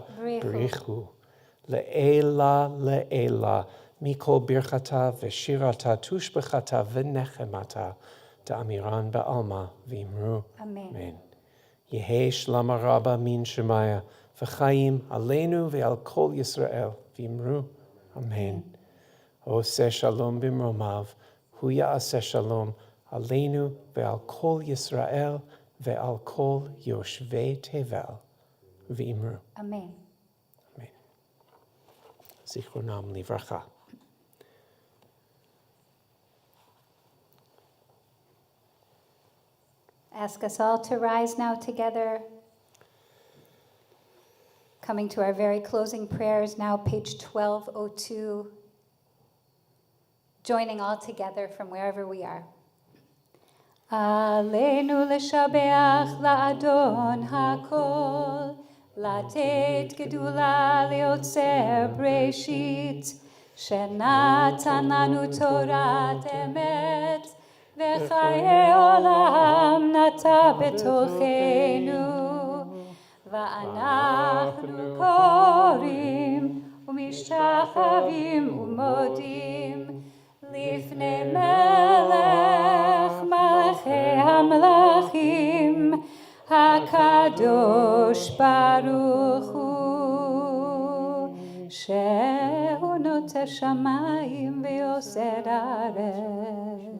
b'richu. Le'ela le'ela mikol birchata v'shirata tushbechata v'nechemata ta'amiran ba'alma v'imru. Amen. Yehei shlama rabba min shemaya v'chaim aleinu ve'al kol Yisrael v'imru. Amen. Oseh shalom b'mromav hu ya'aseh shalom Aleinu ve'al kol Yisrael ve'al kol yoshvei tevel v'imru. Amen. Amen. Zichronam livracha. Ask us all to rise now together. Coming to our very closing prayers now, page 1202. Joining all together from wherever we are. עלינו לשבח לאדון הכל, לתת גדולה ליוצר בראשית, שנתן לנו תורת אמת, וחיי עולם נטע בתוכנו, ואנחנו קוראים ומשתחווים ומודים לפני מלך מלכי המלכים, הקדוש ברוך הוא, שהוא נוטה שמיים ויוסד הארץ.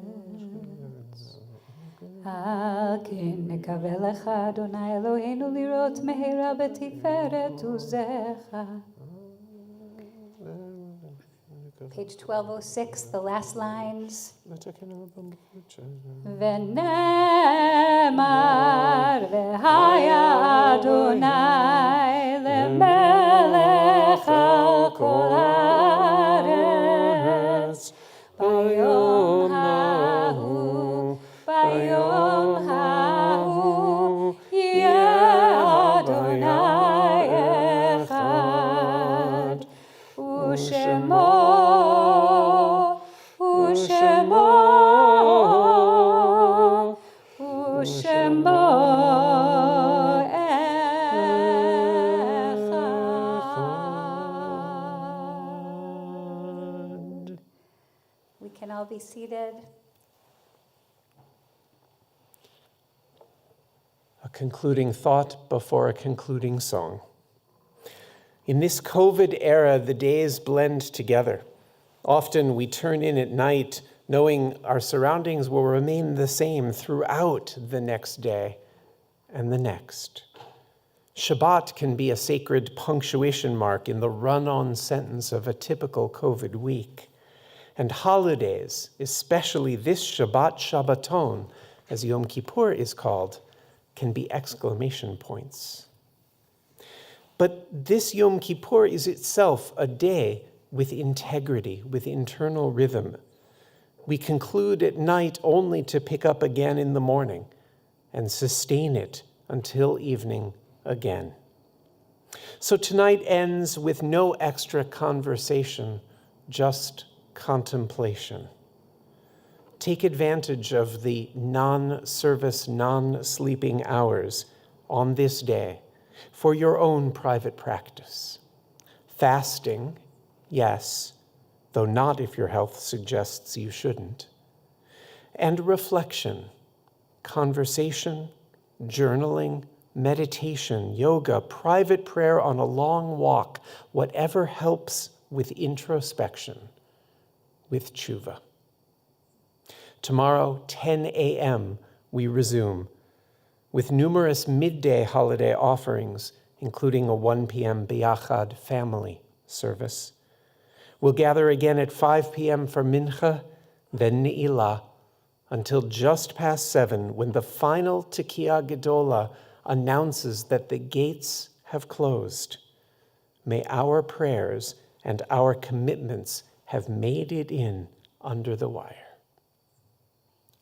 על כן נקווה לך, אדוני אלוהינו, לראות מהרה בתפארת עוזך. Page 1206, the last lines. ונאמר והיה אדוני למלך על כל הארץ ביום ההוא, ביום ההוא יהיה אדוני אחד ושמו We can all be seated. A concluding thought before a concluding song. In this COVID era, the days blend together. Often we turn in at night knowing our surroundings will remain the same throughout the next day and the next. Shabbat can be a sacred punctuation mark in the run-on sentence of a typical COVID week. And holidays, especially this Shabbat Shabbaton, as Yom Kippur is called, can be exclamation points. But this Yom Kippur is itself a day with integrity, with internal rhythm. We conclude at night only to pick up again in the morning and sustain it until evening again. So tonight ends with no extra conversation, just contemplation. Take advantage of the non-service, non-sleeping hours on this day for your own private practice. Fasting, yes, though not if your health suggests you shouldn't. And reflection, conversation, journaling, meditation, yoga, private prayer on a long walk, whatever helps with introspection, with tshuva. Tomorrow, 10 a.m., we resume with numerous midday holiday offerings, including a 1 p.m. Biyachad family service. We'll gather again at 5 p.m. for Mincha, then Ne'ilah, until just past 7, when the final Tekiah Gedola announces that the gates have closed. May our prayers and our commitments have made it in under the wire.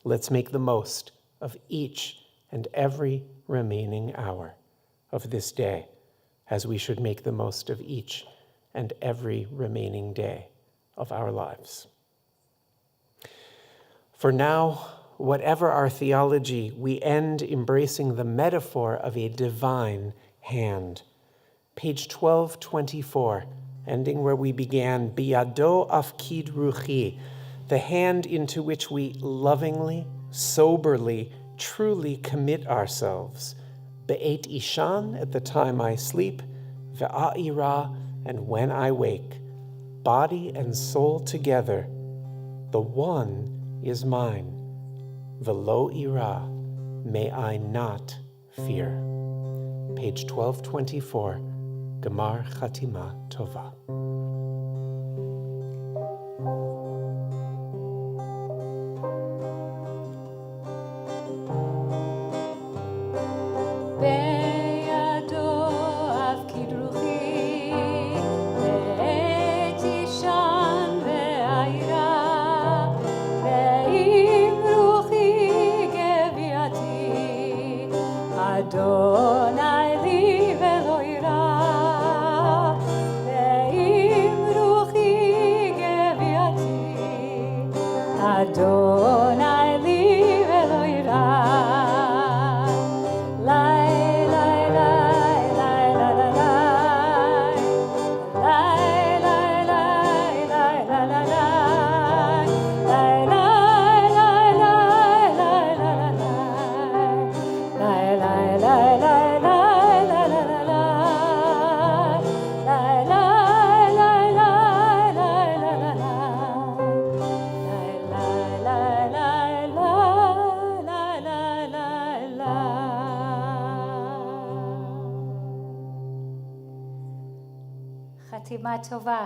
Let's make the most of each and every remaining hour of this day, as we should make the most of each and every remaining day of our lives. For now, whatever our theology, we end embracing the metaphor of a divine hand. Page 1224, ending where we began, Biyado afkid ruchi, the hand into which we lovingly, soberly, truly commit ourselves. Be'et ishan, at the time I sleep, ve'a'ira, and when I wake, body and soul together, the one is mine. velo ira, may I not fear. Page 1224, Gemar Chatima Tova. Adonai li velo ira, ve'im ruchi geviati. Adonai li velo ira. Lai, lai, lai, lai, lai, lai, lai. Lai, lai, lai, lai, lai, lai, lai. Lai, lai, lai, lai, lai, lai, lai, lai. Lai, lai, lai, lai, lai, lai, lai, lai. Lai, lai, lai, lai, lai, lai, lai, lai. Lai, lai, lai, lai, lai, lai, lai. Chatima Tova.